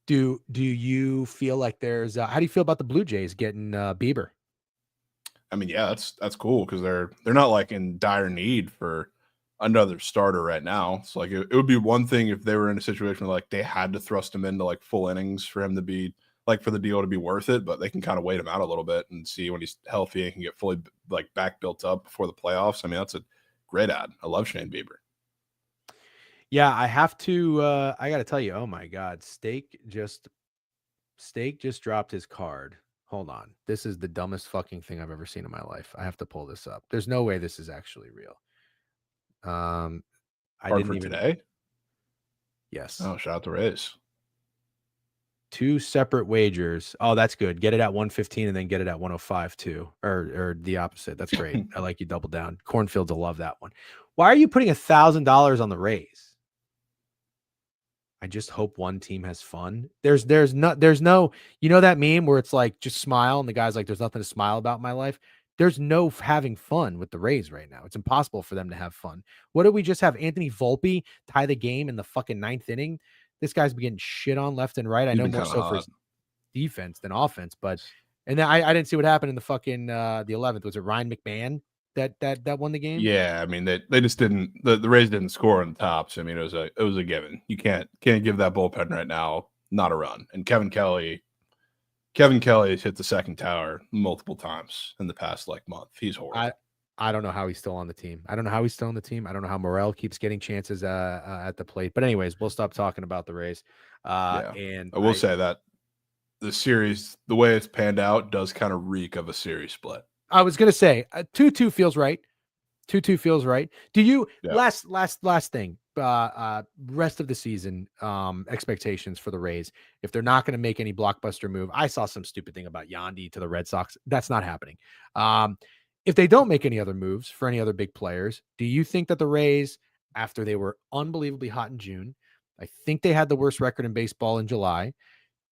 Do you feel like there's how do you feel about the Blue Jays getting Bieber? I mean, yeah, that's cool because they're not like in dire need for another starter right now. So like it would be one thing if they were in a situation where like they had to thrust him into like full innings for him to be like for the deal to be worth it, but they can kind of wait him out a little bit and see when he's healthy and can get fully like back built up before the playoffs. I mean, that's a great ad. I love Shane Bieber. Yeah, I have to I got to tell you, oh my god, Steak just dropped his card. Hold on. This is the dumbest fucking thing I've ever seen in my life. I have to pull this up. There's no way this is actually real. I Hard didn't for even today. Yes. Oh, shout out to Rays. 2 separate wagers. Oh, that's good. Get it at 115 and then get it at 105 too. Or the opposite. That's great. I like you double down. Cornfields will love that one. Why are you putting $1,000 on the Rays? I just hope one team has fun. There's no, you know that meme where it's like just smile and the guy's like, there's nothing to smile about in my life. There's no having fun with the Rays right now. It's impossible for them to have fun. What did we just have? Anthony Volpe tie the game in the fucking 9th inning. This guy's been getting shit on left and right. I He's know been more kind of so for hot. his defense than offense, but and then I didn't see what happened in the fucking the 11th. Was it Ryan McMahon that won the game? Yeah, I mean they just didn't the Rays didn't score on the tops. I mean it was a given. You can't give that bullpen right now not a run. And Kevin Kelly has hit the second tower multiple times in the past like month. He's horrible. I don't know how he's still on the team. I don't know how Morel keeps getting chances at the plate. But anyways, we'll stop talking about the Rays. And I will say that the series, the way it's panned out, does kind of reek of a series split. I was gonna say 2-2 feels right. 2-2 feels right. Do you last thing? Rest of the season expectations for the Rays. If they're not going to make any blockbuster move, I saw some stupid thing about Yandy to the Red Sox. That's not happening. If they don't make any other moves for any other big players, do you think that the Rays, after they were unbelievably hot in June, I think they had the worst record in baseball in July.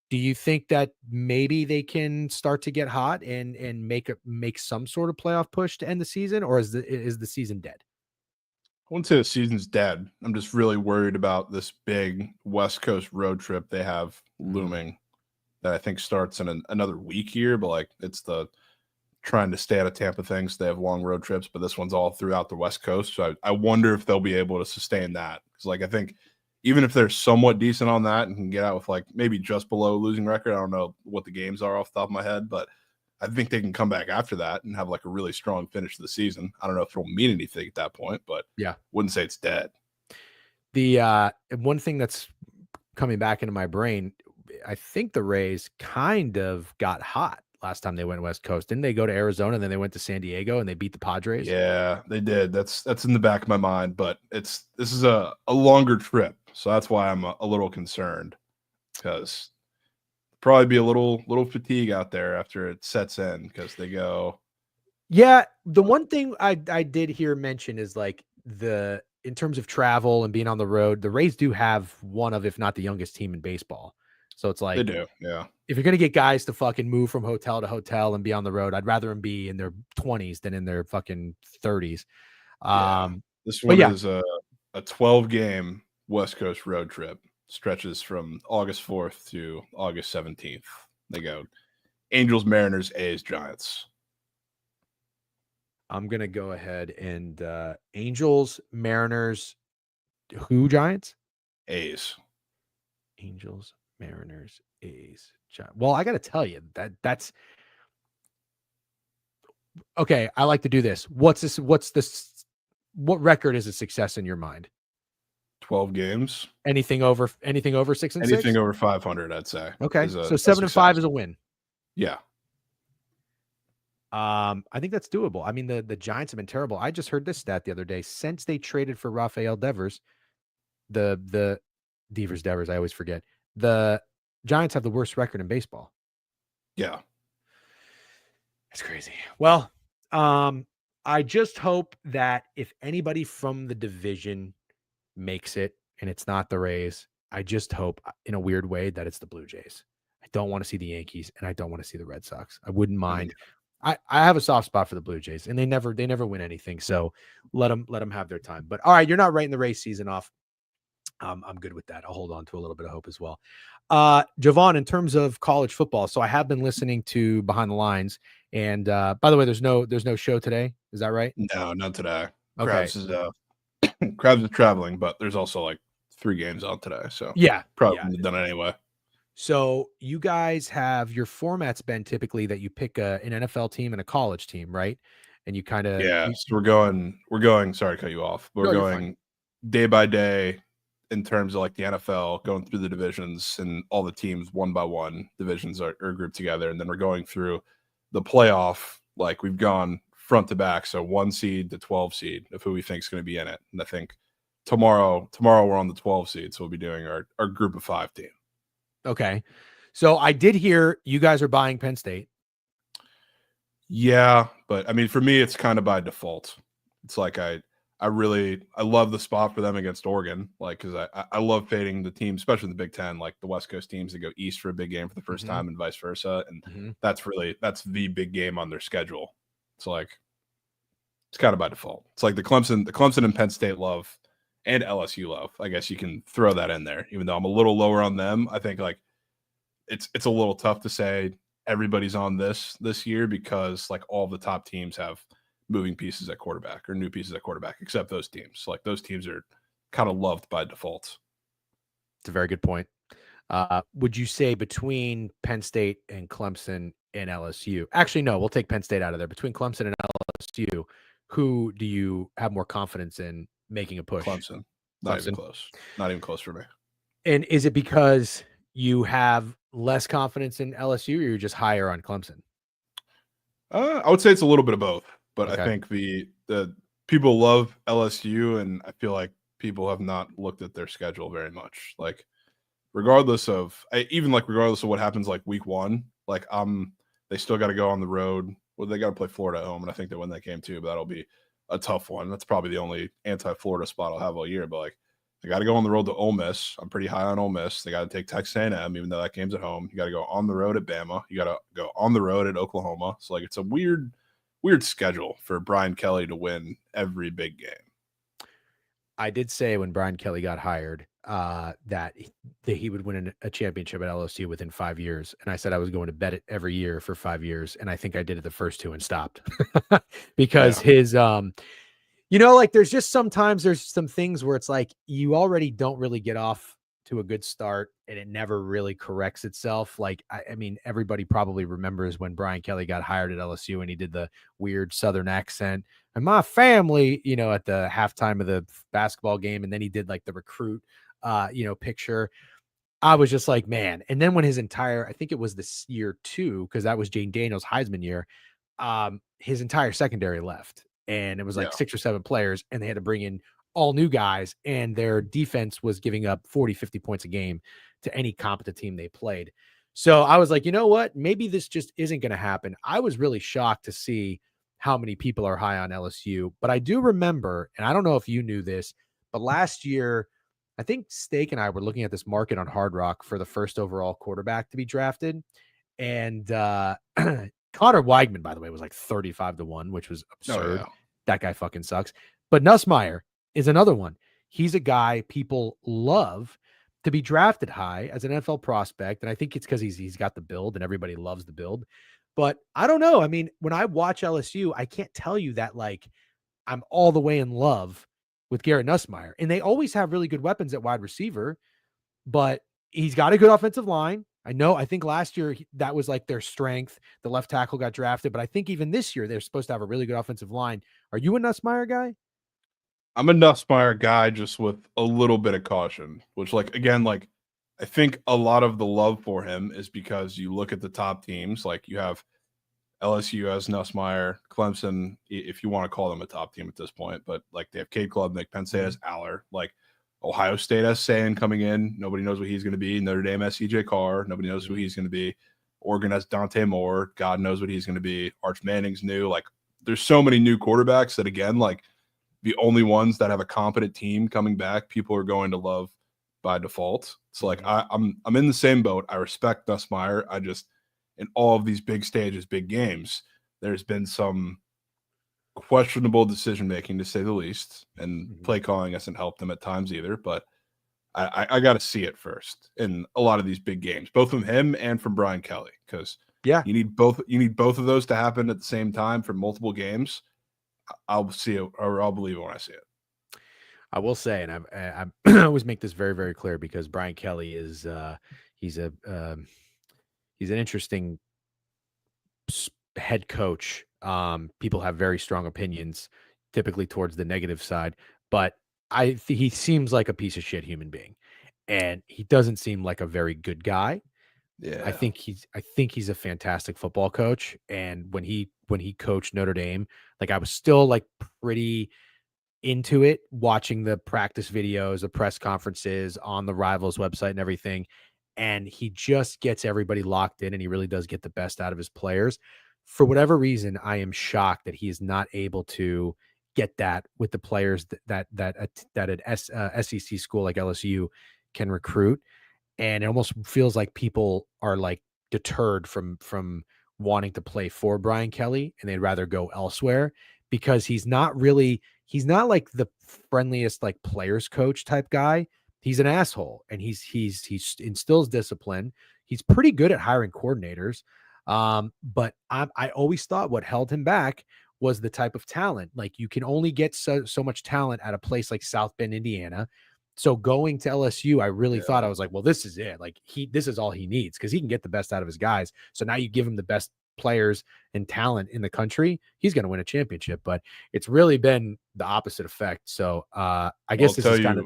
Do you think that maybe they can start to get hot and make some sort of playoff push to end the season, or is the season dead? I wouldn't say the season's dead. I'm just really worried about this big West Coast road trip they have looming that I think starts in another week here, but like it's the trying to stay out of Tampa things. They have long road trips, but this one's all throughout the West Coast. So I wonder if they'll be able to sustain that. Because like I think even if they're somewhat decent on that and can get out with like maybe just below losing record, I don't know what the games are off the top of my head, but I think they can come back after that and have like a really strong finish to the season. I don't know if it'll mean anything at that point, but Yeah, wouldn't say it's dead. the one thing that's coming back into my brain, I think the Rays kind of got hot last time they went West Coast. Didn't they go to Arizona and then they went to San Diego and they beat the Padres? Yeah, they did. That's in the back of my mind, but this is a longer trip, so that's why I'm a little concerned because probably be a little fatigue out there after it sets in because they go. Yeah, the one thing I did hear mention is like in terms of travel and being on the road, the Rays do have one of, if not the youngest team in baseball. So it's like They do, yeah. If you're gonna get guys to fucking move from hotel to hotel and be on the road, I'd rather them be in their 20s than in their fucking 30s. This But one yeah, is a 12-game West Coast road trip. Stretches from August 4th to August 17th. They go Angels, Mariners, A's, Giants. I'm gonna go ahead and Angels, Mariners, Who Giants? A's. Angels, Mariners, A's. Well, I got to tell you that's okay. I like to do this. What's this? What record is a success in your mind? 12 games. Anything over 6-6? Anything over 500, I'd say. Okay, Is so a 7-5 success. is a win. Yeah. I think that's doable. I mean, the Giants have been terrible. I just heard this stat the other day. Since they traded for Rafael Devers, the Devers, I always forget. The Giants have the worst record in baseball. Yeah. That's crazy. Well, I just hope that if anybody from the division makes it and it's not the Rays, I just hope in a weird way that it's the Blue Jays. I don't want to see the Yankees and I don't want to see the Red Sox. I wouldn't mind. I have a soft spot for the Blue Jays and they never win anything. So let them have their time. But all right, you're not writing the Rays season off. I'm good with that. I'll hold on to a little bit of hope as well. Jovan, in terms of college football, so I have been listening to Behind the Lines, and by the way, there's no show today. Is that right? No, not today. Okay. Krabs is traveling, but there's also like 3 games on today, so Yeah, probably wouldn't have done it anyway. So you guys have your format's been typically that you pick an NFL team and a college team, right? And you kind of So we're going. Sorry to cut you off. But we're going day by day in terms of like the NFL, going through the divisions and all the teams one by one. Divisions are grouped together, and then we're going through the playoff. Like we've gone front to back, so 1 seed to 12 seed of who we think is going to be in it. And I think tomorrow we're on the 12 seed, so we'll be doing our group of 5 team. Okay. So I did hear you guys are buying Penn State. Yeah, but I mean, for me, it's kind of by default. It's like I love the spot for them against Oregon, like because I love fading the team, especially the Big Ten, like the West Coast teams that go east for a big game for the 1st time and vice versa, and that's the big game on their schedule. It's like it's kind of by default. It's like the Clemson and Penn State love and LSU love. I guess you can throw that in there, even though I'm a little lower on them. I think like it's a little tough to say everybody's on this year because like all the top teams have moving pieces at quarterback or new pieces at quarterback, except those teams. Like those teams are kind of loved by default. It's a very good point. Would you say between Penn State and Clemson and LSU? Actually, no, we'll take Penn State out of there. Between Clemson and LSU, who do you have more confidence in making a push? Clemson. Not even close. Not even close for me. And is it because you have less confidence in LSU or you're just higher on Clemson? I would say it's a little bit of both, but I think the people love LSU, and I feel like people have not looked at their schedule very much. Like regardless of what happens like week 1, like they still got to go on the road. Well, they got to play Florida at home, and I think they win that game too, but that'll be a tough one. That's probably the only anti-Florida spot I'll have all year, but like they got to go on the road to Ole Miss. I'm pretty high on Ole Miss. They got to take Texas A&M, even though that game's at home. You got to go on the road at Bama. You got to go on the road at Oklahoma. So like it's a weird schedule for Brian Kelly to win every big game. I did say when Brian Kelly got hired that he would win a championship at LSU within 5 years. And I said I was going to bet it every year for 5 years. And I think I did it the first 2 and stopped because his like there's just sometimes there's some things where it's like you already don't really get off to a good start and it never really corrects itself. Like, I mean, everybody probably remembers when Brian Kelly got hired at LSU and he did the weird Southern accent and my family, at the halftime of the basketball game. And then he did like the recruit, picture. I was just like, man. And then when I think it was this year too, because that was Jane Daniels' Heisman year, his entire secondary left. And it was like 6 or 7 players, and they had to bring in all new guys, and their defense was giving up 40, 50 points a game to any competent team they played. So I was like, you know what? Maybe this just isn't going to happen. I was really shocked to see how many people are high on LSU, but I do remember, and I don't know if you knew this, but last year, I think Steak and I were looking at this market on Hard Rock for the first overall quarterback to be drafted. And Connor Weigman, by the way, was like 35-1, which was absurd. Oh, yeah. That guy fucking sucks. But Nussmeier is another one. He's a guy people love to be drafted high as an NFL prospect. And I think it's because he's got the build and everybody loves the build. But I don't know. I mean, when I watch LSU, I can't tell you that like I'm all the way in love with Garrett Nussmeier. And they always have really good weapons at wide receiver, but he's got a good offensive line. I think last year that was like their strength. The left tackle got drafted, but I think even this year they're supposed to have a really good offensive line. Are you a Nussmeier guy? I'm a Nussmeier guy just with a little bit of caution, which like again, like I think a lot of the love for him is because you look at the top teams, like you have LSU as Nussmeier, Clemson, if you want to call them a top team at this point, but like they have Cade Klubnik, Penn State as Aller, like Ohio State has Sayin coming in. Nobody knows what he's going to be. Notre Dame has CJ Carr. Nobody knows who he's going to be. Oregon has Dante Moore. God knows what he's going to be. Arch Manning's new. Like there's so many new quarterbacks that again, like the only ones that have a competent team coming back, people are going to love by default. So like I'm in the same boat. I respect Nussmeier. I just in all of these big stages, big games, there's been some questionable decision making to say the least, and play calling hasn't helped them at times either. But I got to see it first in a lot of these big games, both from him and from Brian Kelly, because you need both. You need both of those to happen at the same time for multiple games. I'll see it, or I'll believe it when I see it. I will say, and I always make this very, very clear because Brian Kelly is he's an interesting head coach. People have very strong opinions, typically towards the negative side, but he seems like a piece of shit human being, and he doesn't seem like a very good guy. Yeah, I think he's a fantastic football coach, and when he coached Notre Dame, like I was still like pretty into it, watching the practice videos, the press conferences on the Rivals website and everything. And he just gets everybody locked in, and he really does get the best out of his players. For whatever reason, I am shocked that he is not able to get that with the players that an SEC school like LSU can recruit. And it almost feels like people are like deterred from wanting to play for Brian Kelly, and they'd rather go elsewhere because he's not like the friendliest like players coach type guy. He's an asshole, and he instills discipline. He's pretty good at hiring coordinators. But I always thought what held him back was the type of talent. Like you can only get so much talent at a place like South Bend, Indiana. So going to LSU, I really thought, I was like, well, this is it. Like this is all he needs because he can get the best out of his guys. So now you give him the best players and talent in the country, he's going to win a championship. But it's really been the opposite effect. So I guess this is kind of.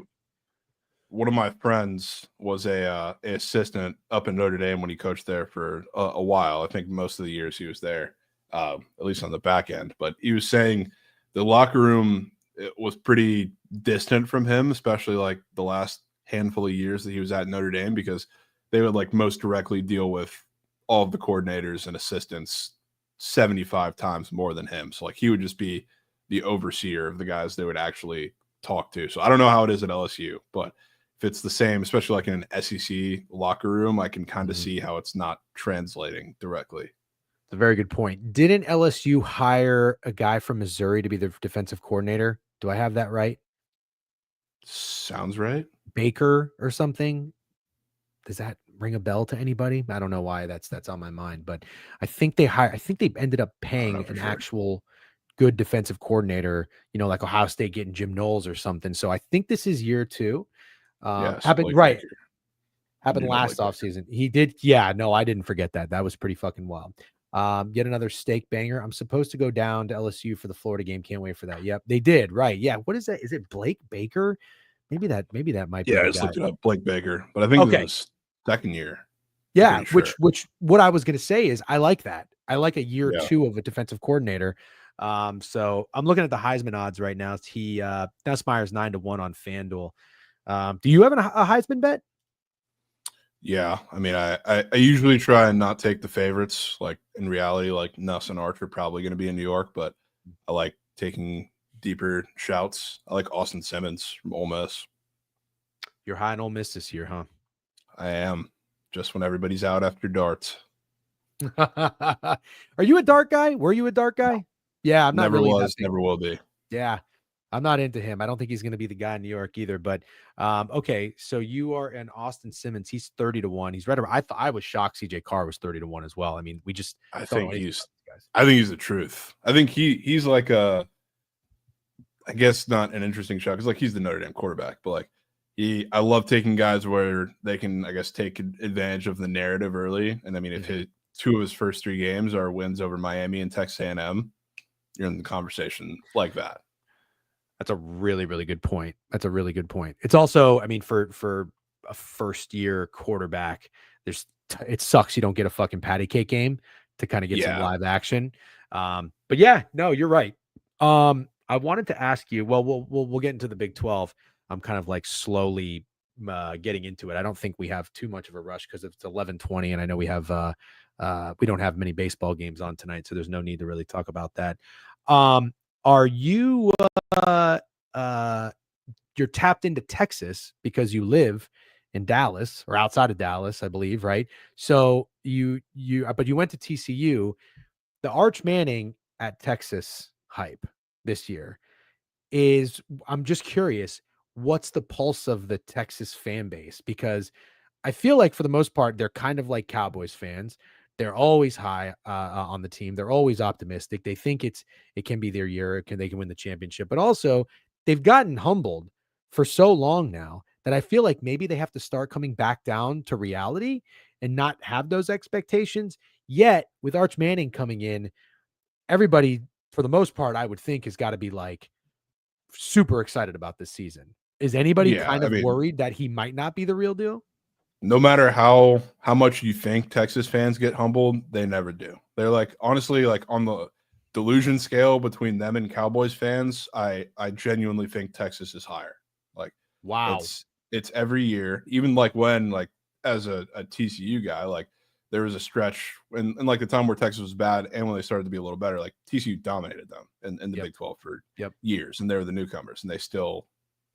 One of my friends was a assistant up in Notre Dame when he coached there for a while. I think most of the years he was there, at least on the back end. But he was saying the locker room was pretty distant from him, especially like the last handful of years that he was at Notre Dame, because they would like most directly deal with all of the coordinators and assistants 75 times more than him. So like he would just be the overseer of the guys they would actually talk to. So I don't know how it is at LSU, but if it's the same, especially like in an SEC locker room, I can kind of see how it's not translating directly. It's a very good point. Didn't LSU hire a guy from Missouri to be the defensive coordinator? Do I have that right? Sounds right. Baker or something? Does that ring a bell to anybody? I don't know why that's on my mind, but I think they ended up paying an actual good defensive coordinator, like Ohio State getting Jim Knowles or something. So I think this is year 2. Happened right. Baker. Happened last offseason. He did. Yeah, no, I didn't forget that. That was pretty fucking wild. Yet another steak banger. I'm supposed to go down to LSU for the Florida game. Can't wait for that. Yep, they did. Right. Yeah. What is that? Is it Blake Baker? Maybe that might be. Yeah, I just looked it up, Blake Baker. But I think this is second year. Yeah, which what I was going to say is I like that. I like a year 2 of a defensive coordinator. So I'm looking at the Heisman odds right now. Nussmeier's 9-1 on FanDuel. Do you have a Heisman bet? Yeah, I mean, I usually try and not take the favorites. Like in reality, like Nuss and Arch are probably going to be in New York, but I like taking deeper shouts. I like Austin Simmons from Ole Miss. You're high on Ole Miss this year, huh? I am. Just when everybody's out after darts. Are you a dart guy? Were you a dart guy? No. Yeah, I'm not never really. Was, never will be. Yeah, I'm not into him. I don't think he's going to be the guy in New York either. But okay, so you are an Austin Simmons. He's 30-1. He's right around. I was shocked. CJ Carr was 30-1 as well. I mean, I think he's the truth. I think he's like I guess not an interesting shot because like he's the Notre Dame quarterback, but like I love taking guys where they can, I guess, take advantage of the narrative early. And I mean, if Mhm. his two of his first three games are wins over Miami and Texas A&M, you're in the conversation like that. That's a really, really good point. That's a really good point. It's also, I mean, for a first year quarterback, it sucks you don't get a fucking patty cake game to kind of get some Yeah, live action. But yeah, no, you're right. I wanted to ask you. Well, we'll get into the Big 12. I'm kind of like slowly getting into it. I don't think we have too much of a rush because it's 11:20, and I know we don't have many baseball games on tonight, so there's no need to really talk about that. Um, are you uh, uh, you're tapped into Texas because you live in Dallas or outside of Dallas, I believe, right? So but you went to TCU. The Arch Manning at Texas hype this year is, I'm just curious, what's the pulse of the Texas fan base? Because I feel like for the most part, they're kind of like Cowboys fans. They're always high on the team. They're always optimistic. They think it can be their year. They can win the championship. But also, they've gotten humbled for so long now that I feel like maybe they have to start coming back down to reality and not have those expectations. Yet, with Arch Manning coming in, everybody, for the most part, I would think has got to be like super excited about this season. Is anybody yeah. kind I of mean, worried that he might not be the real deal? no matter how much you think Texas fans get humbled, they never do. They're like honestly like on the delusion scale between them and Cowboys fans, I genuinely think Texas is higher. Like Wow. it's every year, even like when like as a TCU guy, like there was a stretch and like the time where Texas was bad and when they started to be a little better, like TCU dominated them in the Yep. Big 12 for Yep. years, and they were the newcomers, and they still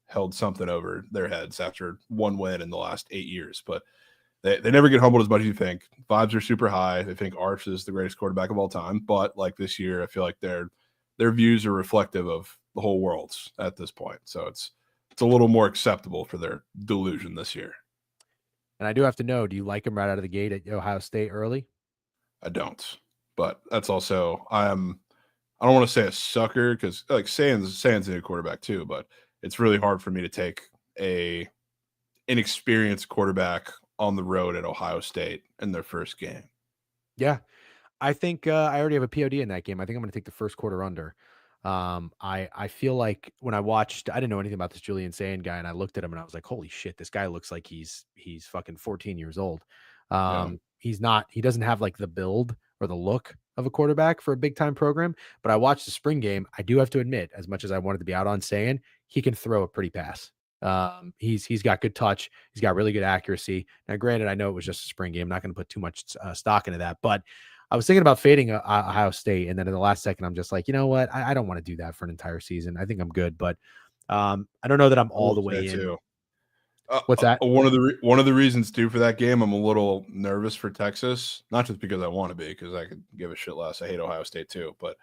held something over their heads after one win in the last 8 years. But they never get humbled as much as you think. Vibes are super high. They think Arch is the greatest quarterback of all time. But like this year, I feel like their views are reflective of the whole world's at this point. So it's a little more acceptable for their delusion this year. And I do have to know, do you like him right out of the gate at Ohio State early? I don't. But that's also I don't want to say a sucker because like Sands a new quarterback too, but it's really hard for me to take a inexperienced quarterback on the road at Ohio State in their first game. Yeah. I think I already have a POD in that game. I think I'm going to take the first quarter under. I feel like when I watched, I didn't know anything about this Julian Sand guy, and I looked at him and I was like, holy shit, this guy looks like he's fucking 14 years old. Yeah. He's not. He doesn't have like the build or the look of a quarterback for a big time program. But I watched the spring game. I do have to admit, as much as I wanted to be out on Sand, he can throw a pretty pass. He's got good touch. He's got really good accuracy. Now, granted, I know it was just a spring game. I'm not going to put too much stock into that, but I was thinking about fading Ohio State, and then in the last second, I'm just like, you know what? I don't want to do that for an entire season. I think I'm good, but I don't know that I'm I all will the say way in. too. What's that? One of the reasons too for that game, I'm a little nervous for Texas. Not just because I want to be, because I could give a shit less. I hate Ohio State too, but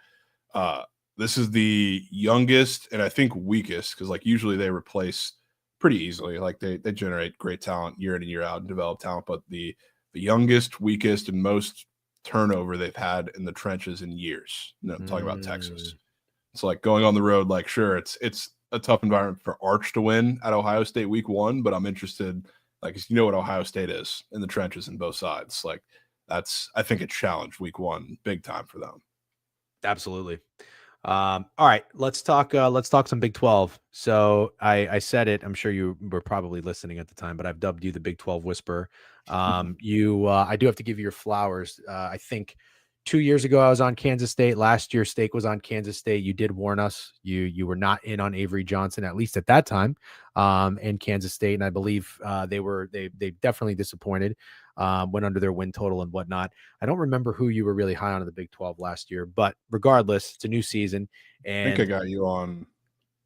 uh, this is the youngest and I think weakest because like usually they replace pretty easily. Like they generate great talent year in and year out and develop talent, but the youngest, weakest, and most turnover they've had in the trenches in years. You know, I'm talking about Mm, Texas. It's like going on the road. Like, sure, it's a tough environment for Arch to win at Ohio State week one, but I'm interested. Like, you know what Ohio State is in the trenches in both sides. Like, that's I think a challenge week one, big time for them. absolutely. All right, let's talk. Let's talk some Big 12. So I said it. I'm sure you were probably listening at the time, but I've dubbed you the Big 12 Whisperer. I do have to give you your flowers. I think 2 years ago I was on Kansas State. Last year Steak was on Kansas State. You did warn us. You were not in on Avery Johnson, at least at that time, and Kansas State. And I believe they definitely disappointed. Went under their win total and whatnot. I don't remember who you were really high on in the Big 12 last year, but regardless, it's a new season, I think I and got you on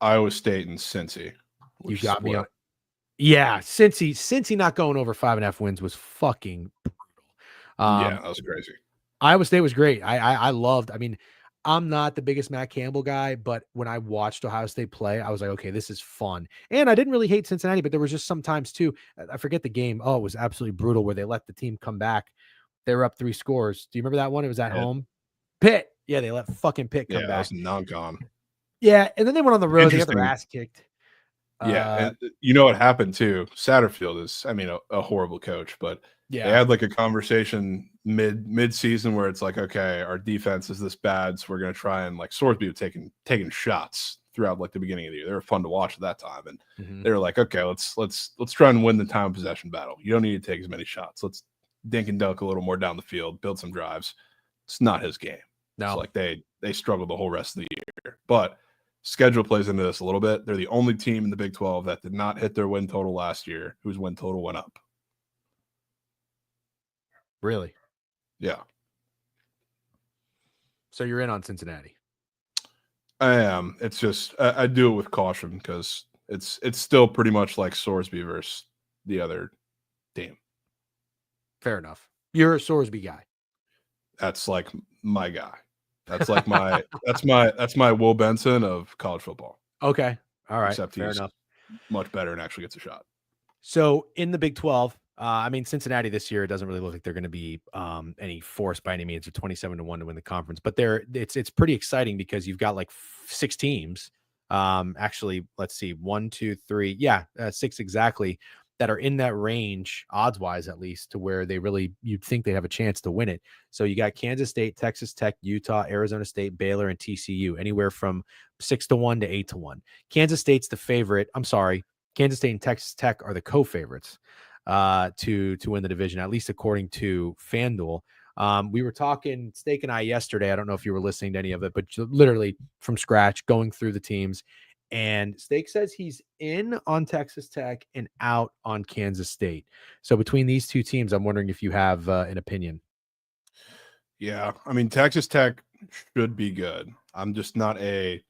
Iowa State and Cincy, you which got me split. on. Yeah, Cincy not going over 5.5 wins was fucking brutal. Yeah, that was crazy. Iowa State was great. I loved. I mean, I'm not the biggest Matt Campbell guy, but when I watched Ohio State play, I was like, okay, this is fun. And I didn't really hate Cincinnati, but there was just sometimes too. I forget the game. Oh, it was absolutely brutal where they let the team come back. They were up 3 scores. Do you remember that one? It was at Yeah, home. Pitt. Yeah, they let fucking Pitt yeah, come that back. was non-con. Yeah, and then they went on the road. They got their Interesting. ass kicked. Yeah, and you know what happened too? Satterfield is, I mean, a horrible coach, but they Yeah. had like a conversation mid season where it's like, okay, our defense is this bad, so we're gonna try and like Sorsby was taking shots throughout like the beginning of the year. They were fun to watch at that time, and Mhm. they were like, okay, let's try and win the time of possession battle. You don't need to take as many shots. Let's dink and dunk a little more down the field, build some drives. It's not his game. So No. like they struggled the whole rest of the year, but schedule plays into this a little bit. They're the only team in the Big 12 that did not hit their win total last year, whose win total went up. Really? Yeah, So you're in on Cincinnati. I am. It's just I do it with caution because it's still pretty much like Sorsby versus the other team. Fair enough. You're a Sorsby guy. That's like my guy. That's like that's my Will Benson of college football. Okay. All right. Except Fair he's enough. much better and actually gets a shot. So in the Big 12, I mean, Cincinnati this year, it doesn't really look like they're going to be any force by any means. They're 27-1 to win the conference, but it's pretty exciting because you've got like six teams. Actually, let's see, one, two, three, yeah, six exactly that are in that range, odds wise at least, to where you'd think they have a chance to win it. So you got Kansas State, Texas Tech, Utah, Arizona State, Baylor, and TCU, anywhere from 6-1 to 8-1. Kansas State's the favorite. I'm sorry. Kansas State and Texas Tech are the co-favorites to win the division, at least according to FanDuel. We were talking, Steak and I, yesterday. I don't know if you were listening to any of it, but literally from scratch, going through the teams. And Steak says he's in on Texas Tech and out on Kansas State. So between these two teams, I'm wondering if you have an opinion. Yeah, I mean Texas Tech should be good. I'm just not a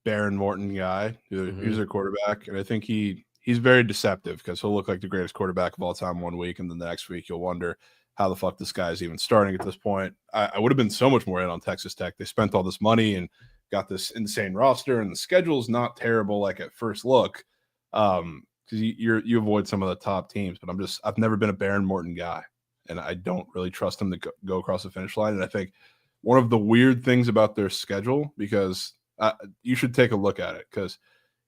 Baron Morton guy. He's their quarterback, and I think he's very deceptive because he'll look like the greatest quarterback of all time one week, and then the next week you'll wonder how the fuck this guy is even starting at this point. I would have been so much more in on Texas Tech. They spent all this money and got this insane roster, and the schedule's not terrible like at first look, because you avoid some of the top teams. But I've never been a Baron Morton guy, and I don't really trust him to go across the finish line. And I think one of the weird things about their schedule, because you should take a look at it because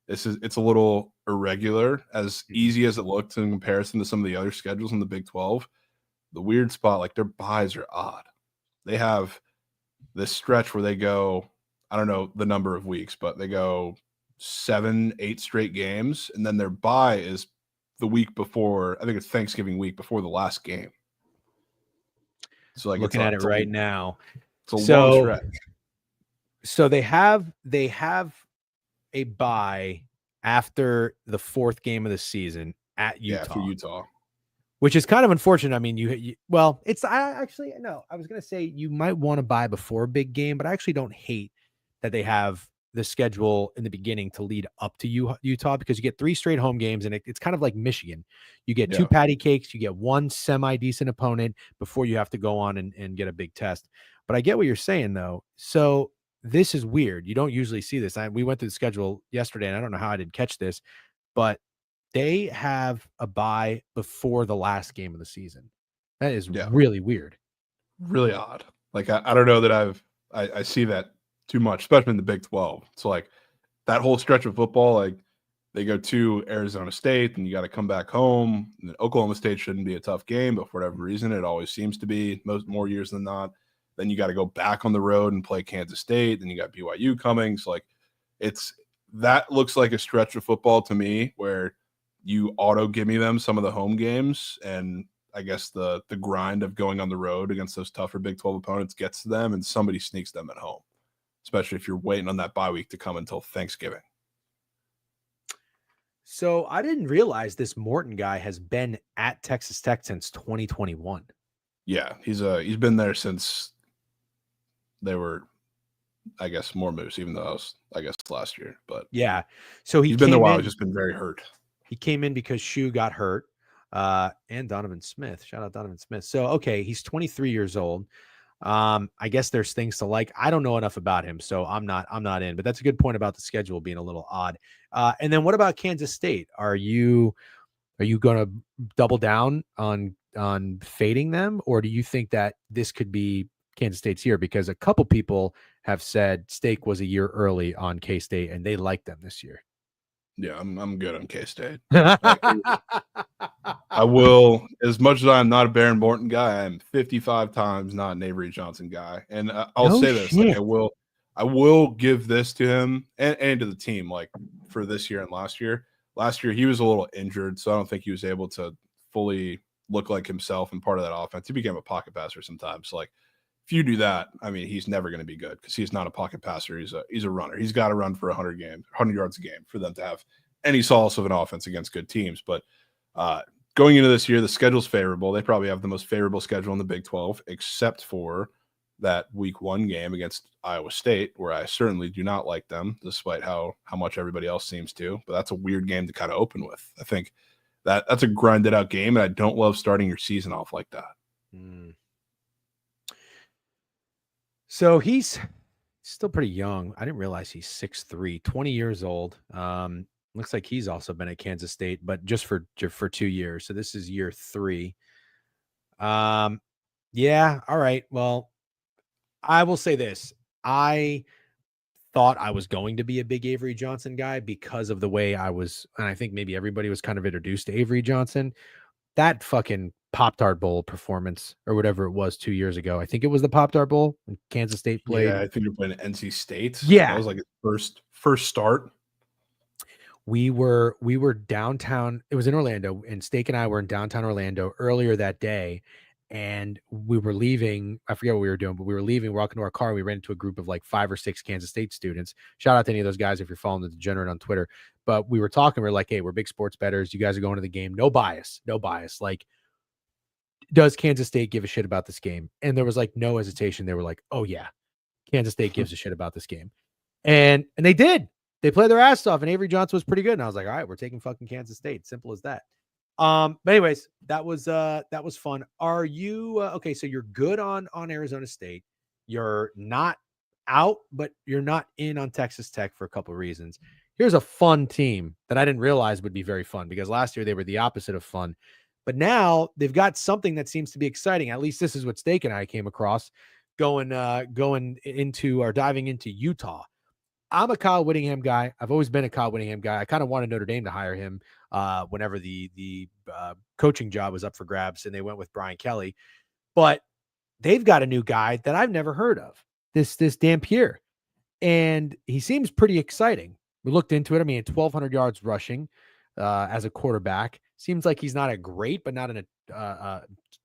it's a little irregular, as easy as it looked in comparison to some of the other schedules in the Big 12. The weird spot, like their buys are odd. They have this stretch where they go, I don't know the number of weeks, but they go 7, 8 straight games, and then their bye is the week before. I think it's Thanksgiving week before the last game. So like Looking at it right now. It's a long stretch. So they have a bye after the fourth game of the season at Utah. Yeah, for Utah. Which is kind of unfortunate. I mean, it's I was going to say you might want to buy before a big game, but I actually don't hate that they have the schedule in the beginning to lead up to Utah, because you get 3 straight home games, and it's kind of like Michigan. You get 2 patty cakes, you get 1 semi-decent opponent before you have to go on and get a big test. But I get what you're saying, though. So this is weird. You don't usually see this. We went through the schedule yesterday, and I don't know how I didn't catch this, but they have a bye before the last game of the season. That is really weird. Really odd. Like, I don't know that I see that too much, especially in the Big 12. So, like, that whole stretch of football, like, they go to Arizona State, and you got to come back home. And Oklahoma State shouldn't be a tough game, but for whatever reason, it always seems to be more years than not. Then you got to go back on the road and play Kansas State. Then you got BYU coming. So, like, that looks like a stretch of football to me where you gimme them some of the home games, and I guess the grind of going on the road against those tougher Big 12 opponents gets to them, and somebody sneaks them at home, especially if you're waiting on that bye week to come until Thanksgiving. So I didn't realize this Morton guy has been at Texas Tech since 2021. Yeah, he's been there since they were, I guess, more Moose, even though I was, I guess, last year. But yeah, so he's been there a while. He's just been very hurt. He came in because Shu got hurt, and Donovan Smith. Shout out Donovan Smith. So, okay, he's 23 years old. I guess there's things to like. I don't know enough about him, so I'm not in. But that's a good point about the schedule being a little odd. And then what about Kansas State? Are you going to double down on fading them, or do you think that this could be Kansas State's year, because a couple people have said Steak was a year early on K-State and they like them this year. Yeah, I'm good on K-State. I will, as much as I'm not a Baron Morton guy, I'm 55 times not an Avery Johnson guy. And I'll No say this, like shit. I will give this to him and to the team, like for this year and last year. Last year he was a little injured, so I don't think he was able to fully look like himself and part of that offense. He became a pocket passer sometimes. Like if you do that, I mean, he's never going to be good because he's not a pocket passer. He's a runner. He's got to run for 100 yards a game for them to have any solace of an offense against good teams. But going into this year, the schedule's favorable. They probably have the most favorable schedule in the Big 12, except for that week 1 game against Iowa State, where I certainly do not like them, despite how much everybody else seems to. But that's a weird game to kind of open with. I think that's a grinded out game, and I don't love starting your season off like that. So he's still pretty young. I didn't realize he's 6'3", 20 years old. Looks like he's also been at Kansas State, but just for 2 years. So this is year 3. Yeah. All right. Well, I will say this. I thought I was going to be a big Avery Johnson guy because of the way I was, and I think maybe everybody was kind of introduced to Avery Johnson. That fucking Pop-Tart Bowl performance or whatever it was 2 years ago. I think it was the Pop-Tart Bowl when Kansas State played. Yeah, I think you're playing NC State. Yeah. That was like his first start. We were downtown. It was in Orlando, and Steak and I were in downtown Orlando earlier that day. And we were leaving. I forget what we were doing, but we were leaving, walking to our car. And we ran into a group of like 5 or 6 Kansas State students. Shout out to any of those guys if you're following the Degenerate on Twitter. But we were talking. We are like, hey, we're big sports bettors. You guys are going to the game. No bias. No bias. Like, does Kansas State give a shit about this game? And there was like no hesitation. They were like, oh, yeah, Kansas State gives a shit about this game. And they did. They played their ass off, and Avery Johnson was pretty good. And I was like, all right, we're taking fucking Kansas State. Simple as that. But anyways, that was fun. Are you okay? So you're good on Arizona State. You're not out, but you're not in on Texas Tech for a couple of reasons. Here's a fun team that I didn't realize would be very fun, because last year they were the opposite of fun. But now they've got something that seems to be exciting. At least this is what Steak and I came across going into or diving into Utah. I'm a Kyle Whittingham guy. I've always been a Kyle Whittingham guy. I kind of wanted Notre Dame to hire him whenever the coaching job was up for grabs, and they went with Brian Kelly. But they've got a new guy that I've never heard of, this Dampier, and he seems pretty exciting. We looked into it. I mean, 1,200 yards rushing as a quarterback. Seems like he's not a great, but not an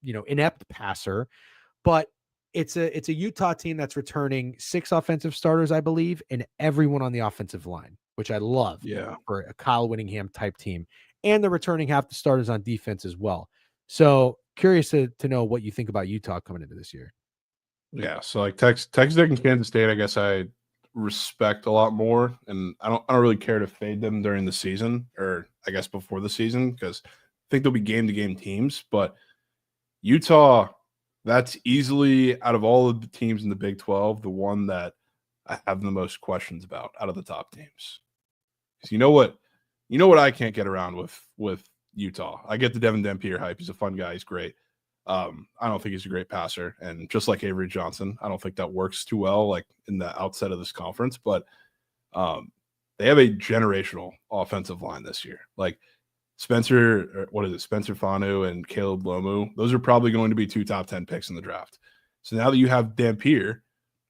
inept passer. But it's a Utah team that's returning 6 offensive starters, I believe, and everyone on the offensive line, which I love. Yeah, for a Kyle Whittingham type team, and they're returning half the starters on defense as well. So curious to know what you think about Utah coming into this year. Yeah, so like Texas Tech and Kansas State, I guess I respect a lot more, and I don't really care to fade them during the season, or I guess before the season, because I think they'll be game to game teams. But Utah, that's easily, out of all of the teams in the Big 12, the one that I have the most questions about out of the top teams. Because you know what I can't get around with Utah. I get the Devin Dampier hype. He's a fun guy. He's great. I don't think he's a great passer. And just like Avery Johnson, I don't think that works too well, like in the outset of this conference. But they have a generational offensive line this year. Like Spencer Fanu and Caleb Lomu, those are probably going to be 2 top 10 picks in the draft. So now that you have Dampier,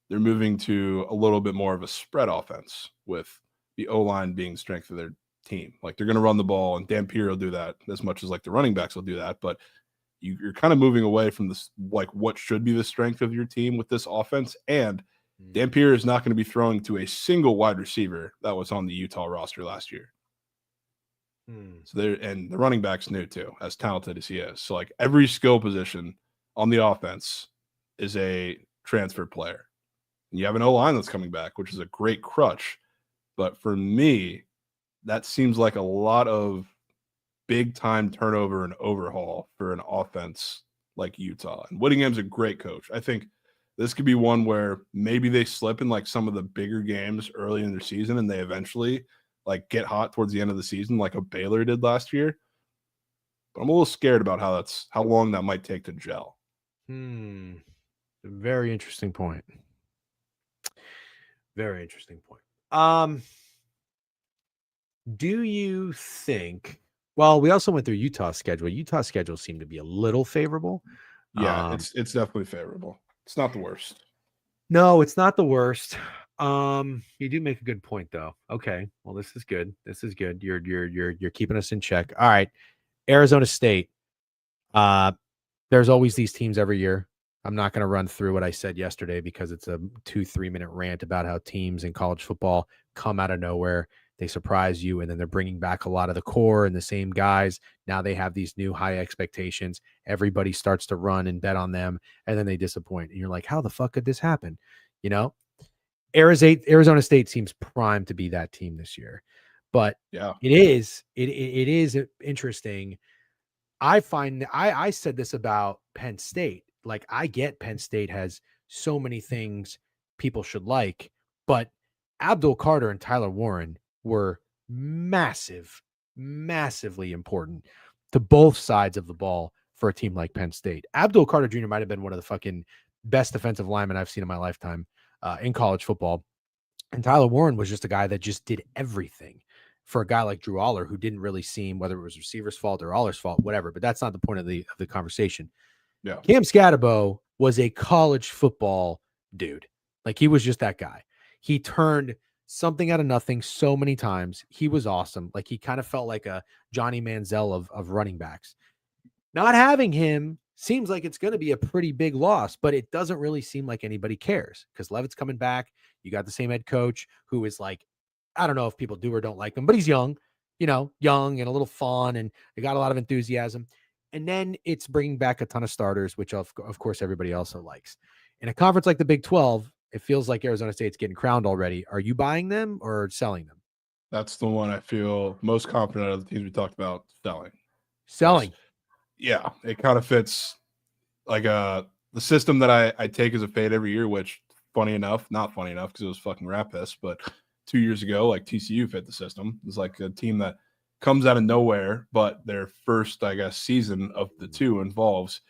they're moving to a little bit more of a spread offense, with the O-line being the strength of their team. Like they're going to run the ball, and Dampier will do that as much as like the running backs will do that. But you're kind of moving away from this, like what should be the strength of your team with this offense. And Dampier is not going to be throwing to a single wide receiver that was on the Utah roster last year. So and the running back's new too, as talented as he is. So like every skill position on the offense is a transfer player. And you have an O-line that's coming back, which is a great crutch. But for me, that seems like a lot of big time turnover and overhaul for an offense like Utah. And Whittingham's a great coach. I think this could be one where maybe they slip in like some of the bigger games early in their season, and they eventually like get hot towards the end of the season, like a Baylor did last year. But I'm a little scared about how long that might take to gel. Very interesting point. Very interesting point. Do you think? Well, we also went through Utah's schedule. Utah's schedule seemed to be a little favorable. Yeah, it's definitely favorable. It's not the worst. No, it's not the worst. You do make a good point though. Okay, well, this is good. This is good. You're keeping us in check. All right, Arizona State. There's always these teams every year. I'm not going to run through what I said yesterday because it's a 2-3 minute rant about how teams in college football come out of nowhere. They surprise you, and then they're bringing back a lot of the core and the same guys. Now they have these new high expectations. Everybody starts to run and bet on them, and then they disappoint. And you're like, how the fuck could this happen? You know, Arizona State seems primed to be that team this year. But Yeah, it is interesting. I find I said this about Penn State. Like, I get Penn State has so many things people should like, but Abdul Carter and Tyler Warren were massively important to both sides of the ball for a team like Penn State. Abdul Carter Jr. might have been one of the fucking best defensive linemen I've seen in my lifetime in college football. And Tyler Warren was just a guy that just did everything for a guy like Drew Aller, who didn't really seem, whether it was receiver's fault or Aller's fault, whatever. But that's not the point of the conversation. yeah. Cam Scatterbo was a college football dude. Like, he was just that guy. He turned something out of nothing so many times. He was awesome. Like, he kind of felt like a Johnny Manziel of running backs. Not having him seems like it's going to be a pretty big loss, but it doesn't really seem like anybody cares because Levitt's coming back. You got the same head coach who is like, I don't know if people do or don't like him, but he's young, young and a little fun, and they got a lot of enthusiasm. And then it's bringing back a ton of starters, which of course everybody also likes. In a conference like the Big 12, it feels like Arizona State's getting crowned already. Are you buying them or selling them? That's the one I feel most confident of the teams we talked about selling. Selling. Yeah, it kind of fits like the system that I take as a fade every year, which not funny enough because it was fucking rat piss, but 2 years ago, like TCU fit the system. It's like a team that comes out of nowhere, but their first, I guess, season of the two involves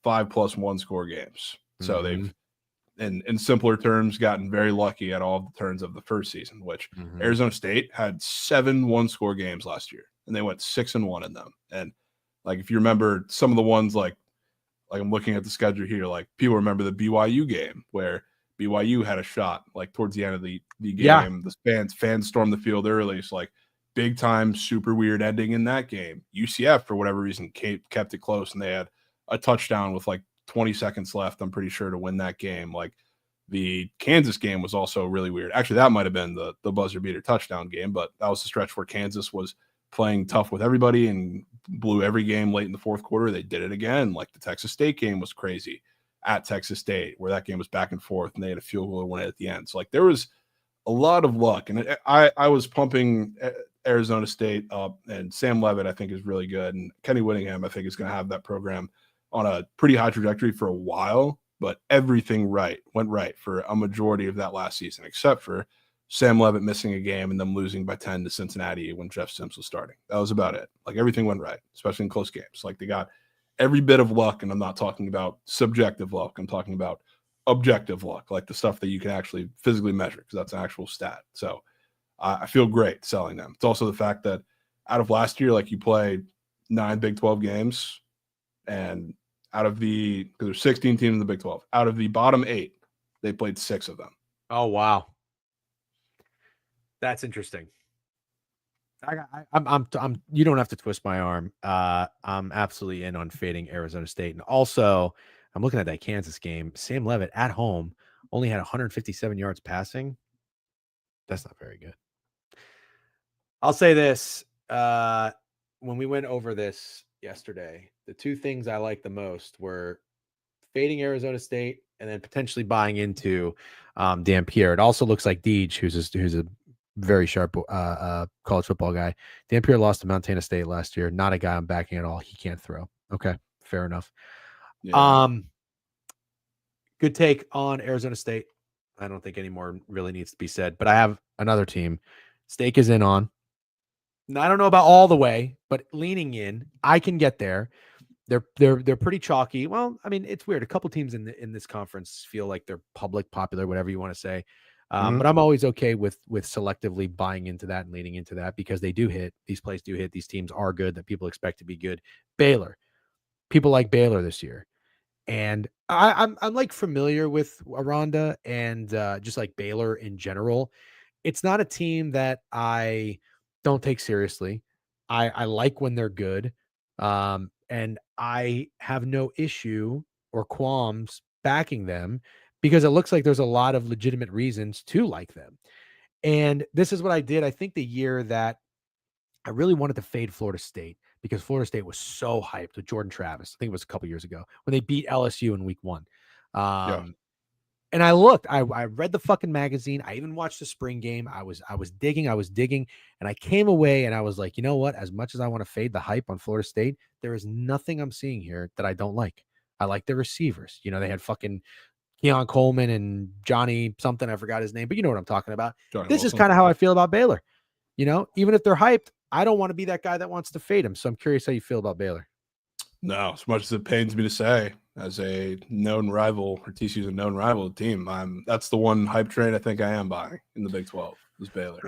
5+ one score games. So they've, in simpler terms, gotten very lucky at all of the turns of the first season, which Arizona State had 7 one-score games last year, and they went 6-1 in them. And like, if you remember some of the ones, like I'm looking at the schedule here, like people remember the BYU game where BYU had a shot like towards the end of the game. Yeah. The fans stormed the field early. So like big time, super weird ending in that game. UCF, for whatever reason, kept it close, and they had a touchdown with like 20 seconds left, I'm pretty sure, to win that game. Like the Kansas game was also really weird. Actually, that might have been the buzzer beater touchdown game, but that was the stretch where Kansas was playing tough with everybody and blew every game late in the fourth quarter. They did it again. Like the Texas State game was crazy at Texas State, where that game was back and forth, and they had a field goal to win it at the end. So like there was a lot of luck, and I was pumping Arizona State up, and Sam Levitt I think is really good, and Kenny Whittingham I think is going to have that program on a pretty high trajectory for a while. But everything went right for a majority of that last season, except for Sam Levitt missing a game and them losing by 10 to Cincinnati when Jeff Sims was starting. That was about it. Like everything went right, especially in close games. Like they got every bit of luck, and I'm not talking about subjective luck. I'm talking about objective luck, like the stuff that you can actually physically measure, because that's an actual stat. So I feel great selling them. It's also the fact that out of last year, like you play 9 Big 12 games, and out of because there's 16 teams in the Big 12, out of the bottom 8, they played 6 of them. Oh, wow. That's interesting. I'm you don't have to twist my arm. I'm absolutely in on fading Arizona State. And also, I'm looking at that Kansas game. Sam Levitt at home only had 157 yards passing. That's not very good. I'll say this. When we went over this yesterday, the two things I liked the most were fading Arizona State and then potentially buying into Dan Pierre. It also looks like Deej, who's a very sharp college football guy. Dan Pierre lost to Montana State last year. Not a guy I'm backing at all. He can't throw. Okay, fair enough. Yeah. Good take on Arizona State. I don't think any more really needs to be said, but I have another team Stake is in on. I don't know about all the way, but leaning in, I can get there. They're pretty chalky. Well, I mean, it's weird. A couple teams in this conference feel like they're popular, whatever you want to say. But I'm always okay with selectively buying into that and leaning into that because they do hit. These plays do hit. These teams are good that people expect to be good. Baylor, people like Baylor this year. And I'm like familiar with Aranda and just like Baylor in general. It's not a team that I don't take seriously. I like when they're good. And I have no issue or qualms backing them because it looks like there's a lot of legitimate reasons to like them. And this is what I did. I think the year that I really wanted to fade Florida State because Florida State was so hyped with Jordan Travis. I think it was a couple years ago when they beat LSU in week 1. Yeah. And I looked, I read the fucking magazine. I even watched the spring game. I was digging, and I came away and I was like, you know what? As much as I want to fade the hype on Florida State, there is nothing I'm seeing here that I don't like. I like the receivers. You know, they had fucking Keon Coleman and Johnny something. I forgot his name, but you know what I'm talking about. Johnny This is Wilson. kind of how I feel about Baylor. You know, even if they're hyped, I don't want to be that guy that wants to fade him. So I'm curious how you feel about Baylor. No, as much as it pains me to say, as a known rival, or TCU's a known rival team, that's the one hype train I think I am buying in the Big 12 is Baylor.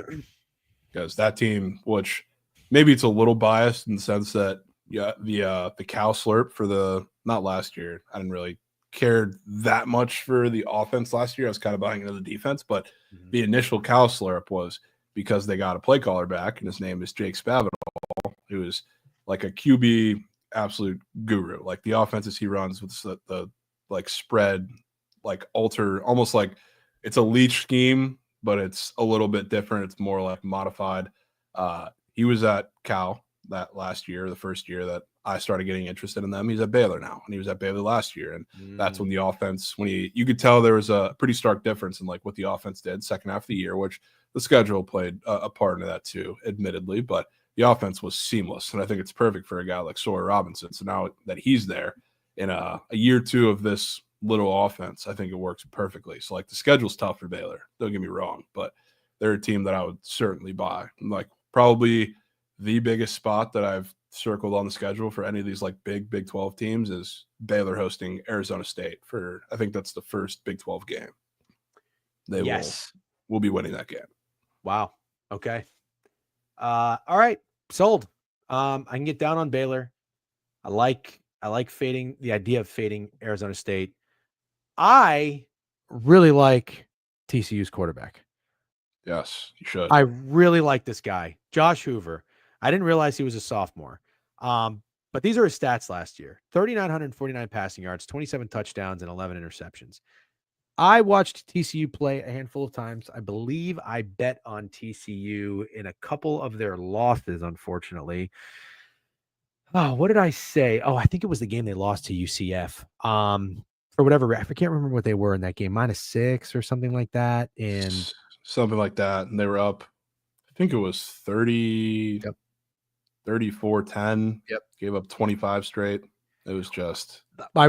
Because that team, which maybe it's a little biased in the sense that the cow slurp for the not last year, I didn't really care that much for the offense last year. I was kind of buying into the defense, but the initial cow slurp was because they got a play caller back, and his name is Jake Spavital, who is like a QB absolute guru. Like the offenses he runs with the like spread, like alter, almost like it's a leech scheme, but it's a little bit different. It's more like modified. He was at Cal that last year, the first year that I started getting interested in them. He's at Baylor now, and he was at Baylor last year. And that's when the offense, you could tell there was a pretty stark difference in like what the offense did second half of the year, which the schedule played a part in that too, admittedly, but the offense was seamless. And I think it's perfect for a guy like Sawyer Robinson. So now that he's there in a year or two of this little offense, I think it works perfectly. So like the schedule's tough for Baylor, don't get me wrong, but they're a team that I would certainly buy. Like probably the biggest spot that I've circled on the schedule for any of these like big Big 12 teams is Baylor hosting Arizona State for, I think that's the first Big 12 game. They will be winning that game. Wow. Okay. All right. Sold. I can get down on Baylor. I like fading the idea of fading Arizona State. I really like TCU's quarterback. Yes, you should. I really like this guy, Josh Hoover. I didn't realize he was a sophomore. But these are his stats last year: 3,949 passing yards, 27 touchdowns, and 11 interceptions. I watched TCU play a handful of times. I believe I bet on TCU in a couple of their losses, unfortunately. Oh, what did I say? Oh, I think it was the game they lost to UCF. For whatever, I can't remember what they were in that game, -6 or something like that. And something like that. And they were up, I think it was 30, 34-10. Yep. Gave up 25 straight. It was just, I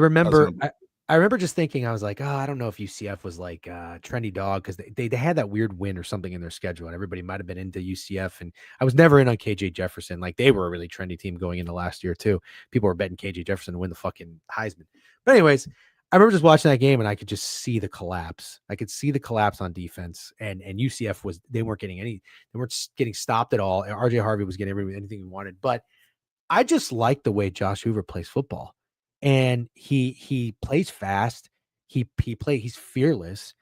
remember just thinking, I was like, oh, I don't know if UCF was like trendy dog because they had that weird win or something in their schedule, and everybody might have been into UCF. And I was never in on KJ Jefferson. Like they were a really trendy team going into last year too. People were betting KJ Jefferson to win the fucking Heisman. But anyways, I remember just watching that game and I could just see the collapse. I could see the collapse on defense, and UCF they weren't getting stopped at all. And RJ Harvey was getting anything he wanted, but I just like the way Josh Hoover plays football. And he plays fast. He's fearless,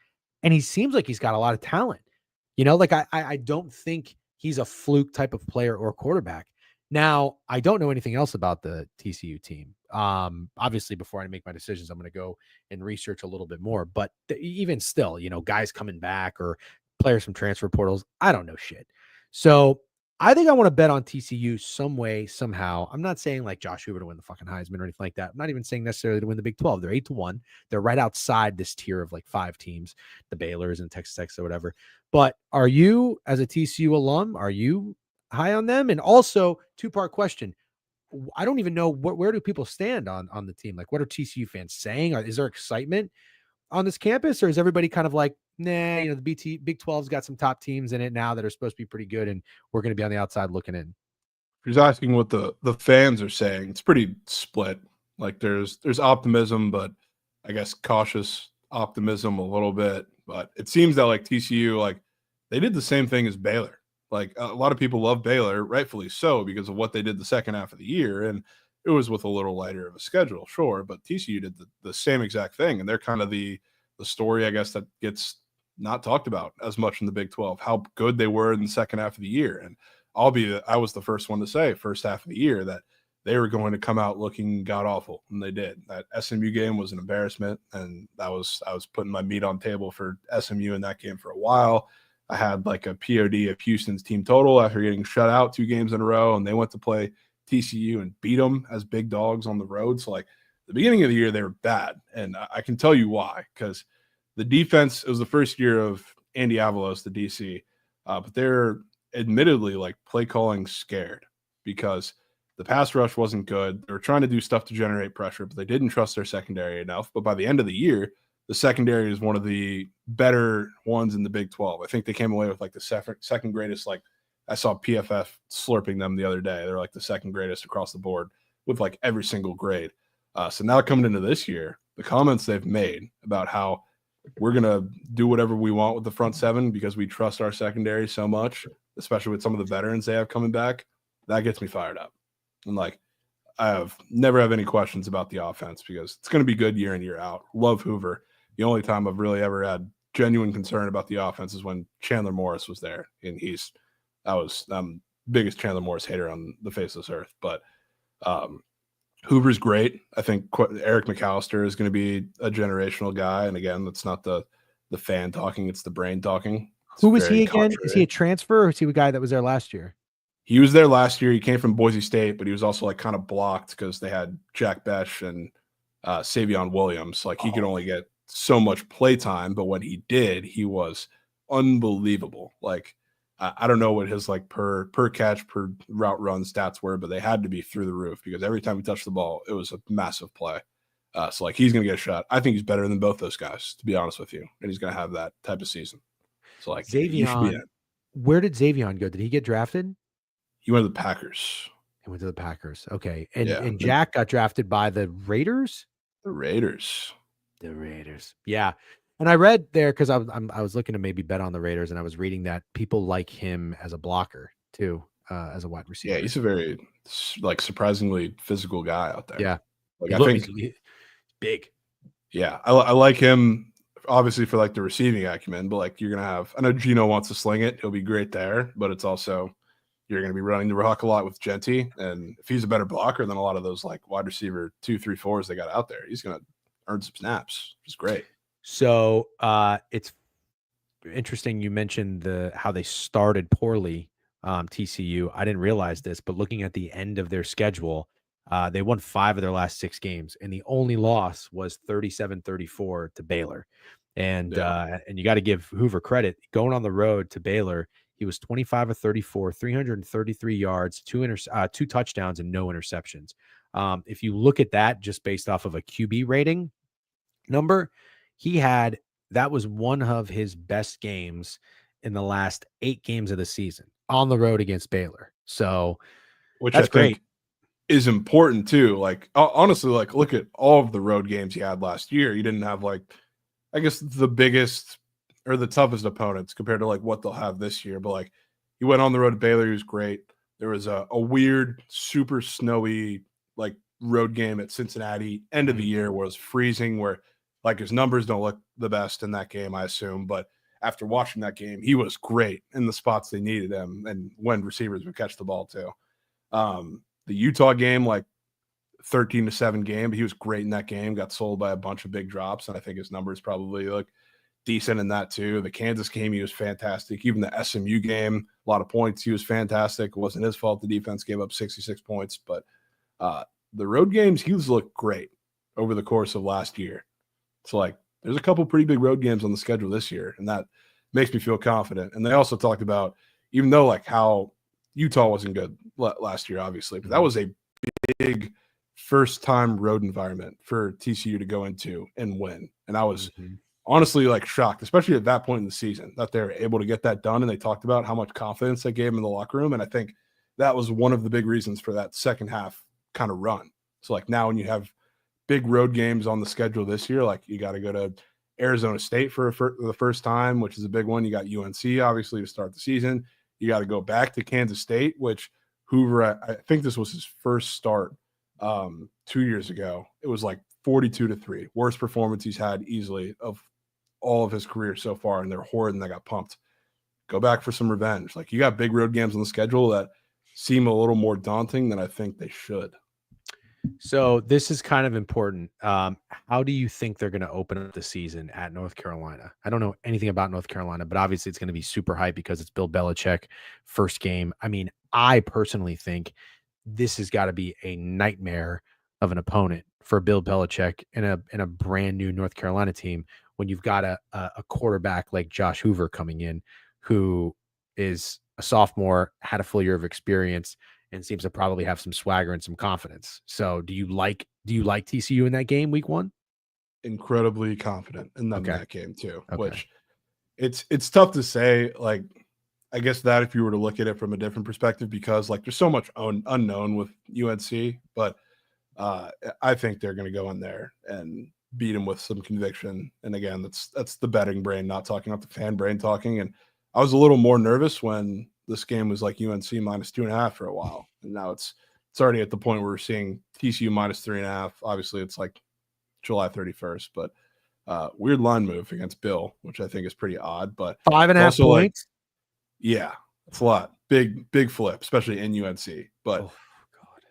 and he seems like he's got a lot of talent. You know, like I don't think he's a fluke type of player or quarterback. Now, I don't know anything else about the TCU team. Obviously, before I make my decisions, I'm going to go and research a little bit more. But even still, you know, guys coming back or players from transfer portals, I don't know shit. So I think I want to bet on TCU some way, somehow. I'm not saying like Josh Hoover to win the fucking Heisman or anything like that. I'm not even saying necessarily to win the Big 12. They're 8-1. They're right outside this tier of like 5 teams, the Baylors and Texas Tech or whatever. But are you, as a TCU alum, are you high on them? And also, two-part question. I don't even know where do people stand on the team? Like, what are TCU fans saying? Is there excitement on this campus, or is everybody kind of like, nah, you know, the Big 12's got some top teams in it now that are supposed to be pretty good, and we're going to be on the outside looking in? if you're asking what the fans are saying, it's pretty split. Like there's optimism, but I guess cautious optimism a little bit. But it seems that like TCU, like they did the same thing as Baylor. Like a lot of people love Baylor, rightfully so, because of what they did the second half of the year. And it was with a little lighter of a schedule, sure. But TCU did the same exact thing. And they're kind of the story, I guess, that gets not talked about as much in the Big 12, how good they were in the second half of the year. And I was the first one to say first half of the year that they were going to come out looking god awful, and they did. That SMU game was an embarrassment, and I was putting my meat on table for SMU in that game for a while. I had like a POD of Houston's team total after getting shut out 2 games in a row, and they went to play TCU and beat them as big dogs on the road. So like the beginning of the year, they were bad, and I can tell you why, because the defense, it was the first year of Andy Avalos, the DC, but they're admittedly like play calling scared because the pass rush wasn't good. They were trying to do stuff to generate pressure, but they didn't trust their secondary enough. But by the end of the year, the secondary is one of the better ones in the Big 12. I think they came away with like the second greatest. Like I saw PFF slurping them the other day. They're like the second greatest across the board with like every single grade. So now coming into this year, the comments they've made about how we're going to do whatever we want with the front seven because we trust our secondary so much, especially with some of the veterans they have coming back, that gets me fired up. And like, never have any questions about the offense because it's going to be good year in, year out. Love Hoover. The only time I've really ever had genuine concern about the offense is when Chandler Morris was there. And I'm biggest Chandler Morris hater on the face of this earth. But Hoover's great. I think Eric McAllister is going to be a generational guy. And again, that's not the fan talking, it's the brain talking. It's Who was he again? contrary. Is he a transfer or is he a guy that was there last year? He was there last year. He came from Boise State, but he was also like kind of blocked because they had Jack Besh and Savion Williams. Like he could only get so much play time, but when he did, he was unbelievable. Like I don't know what his like per catch, per route run stats were, but they had to be through the roof because every time he touched the ball, it was a massive play. So like he's going to get a shot. I think he's better than both those guys, to be honest with you. And he's going to have that type of season. So like Xavion, where did Xavion go? Did he get drafted? He went to the Packers. He went to the Packers. Okay. And Jack got drafted by the Raiders? The Raiders. Yeah. And I read there because I was looking to maybe bet on the Raiders, and I was reading that people like him as a blocker too, as a wide receiver. Yeah, he's a very like surprisingly physical guy out there. Yeah. Like I think he's big. Yeah, I like him obviously for like the receiving acumen, but like you're gonna have. I know Gino wants to sling it; he'll be great there, but it's also you're gonna be running the rock a lot with Genty, and if he's a better blocker than a lot of those like wide receiver 2, 3, 4s they got out there, he's gonna earn some snaps. It's great. So it's interesting you mentioned how they started poorly. TCU. I didn't realize this, but looking at the end of their schedule, they won 5 of their last 6 games, and the only loss was 37-34 to Baylor. And you got to give Hoover credit. Going on the road to Baylor, he was 25 of 34, 333 yards, 2 touchdowns, and no interceptions. If you look at that just based off of a QB rating number, that was one of his best games in the last 8 games of the season on the road against Baylor. So which that's great. Is important too. Like honestly, like look at all of the road games he had last year. He didn't have like, I guess the biggest or the toughest opponents compared to like what they'll have this year. But like he went on the road to Baylor. He was great. There was a weird, super snowy like road game at Cincinnati. End of the year was freezing where like his numbers don't look the best in that game, I assume. But after watching that game, he was great in the spots they needed him and when receivers would catch the ball too. The Utah game, like 13-7 game, but he was great in that game, got sold by a bunch of big drops. And I think his numbers probably look decent in that too. The Kansas game, he was fantastic. Even the SMU game, a lot of points. He was fantastic. It wasn't his fault. The defense gave up 66 points, but the road games, he was looked great over the course of last year. So like there's a couple pretty big road games on the schedule this year, and that makes me feel confident. And they also talked about, even though like how Utah wasn't good last year, obviously, but that was a big first-time road environment for TCU to go into and win. And I was honestly like shocked, especially at that point in the season, that they were able to get that done. And they talked about how much confidence they gave him in the locker room. And I think that was one of the big reasons for that second half kind of run. So like now when you have big road games on the schedule this year. Like you got to go to Arizona State for the first time, which is a big one. You got UNC obviously to start the season. You got to go back to Kansas State, which Hoover, I think this was his first start 2 years ago. It was like 42-3, worst performance he's had easily of all of his career so far, and they're horrid and they got pumped. Go back for some revenge. Like you got big road games on the schedule that seem a little more daunting than I think they should. So this is kind of important. How do you think they're going to open up the season at North Carolina? I don't know anything about North Carolina, but obviously it's going to be super hype because it's Bill Belichick first game. I mean, I personally think this has got to be a nightmare of an opponent for Bill Belichick in a brand new North Carolina team when you've got a quarterback like Josh Hoover coming in, who is a sophomore, had a full year of experience, and seems to probably have some swagger and some confidence. So do you like TCU in that game week 1? Incredibly confident in them Okay. that game too, Okay. which it's tough to say. Like, I guess that if you were to look at it from a different perspective, because like there's so much unknown with UNC, but I think they're going to go in there and beat them with some conviction. And again, that's the betting brain, not talking about the fan brain talking. And I was a little more nervous when this game was like UNC -2.5 for a while, and now it's already at the point where we're seeing TCU -3.5. Obviously, it's like July 31st, but weird line move against Bill, which I think is pretty odd. But 5.5 also points. Yeah, it's a lot. Big flip, especially in UNC. But Oh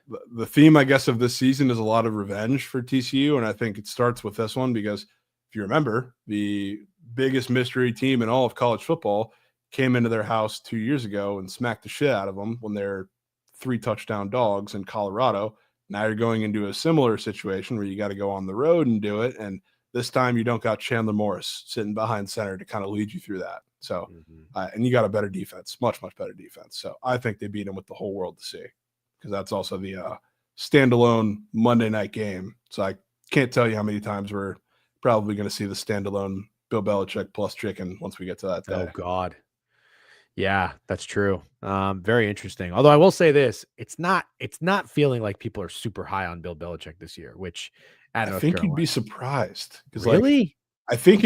God. the theme, I guess, of this season is a lot of revenge for TCU, and I think it starts with this one because if you remember, the biggest mystery team in all of college football came into their house 2 years ago and smacked the shit out of them when they're 3-touchdown dogs in Colorado. Now you're going into a similar situation where you got to go on the road and do it, and this time you don't got Chandler Morris sitting behind center to kind of lead you through that. So, and you got a better defense, much better defense. So I think they beat him with the whole world to see, because that's also the standalone Monday night game. So I can't tell you how many times we're probably going to see the standalone Bill Belichick plus chicken once we get to that day. Oh God. Yeah, that's true. Very interesting. Although I will say this, it's not feeling like people are super high on Bill Belichick this year, which at I North think Carolina. you'd be surprised because, really? like, I think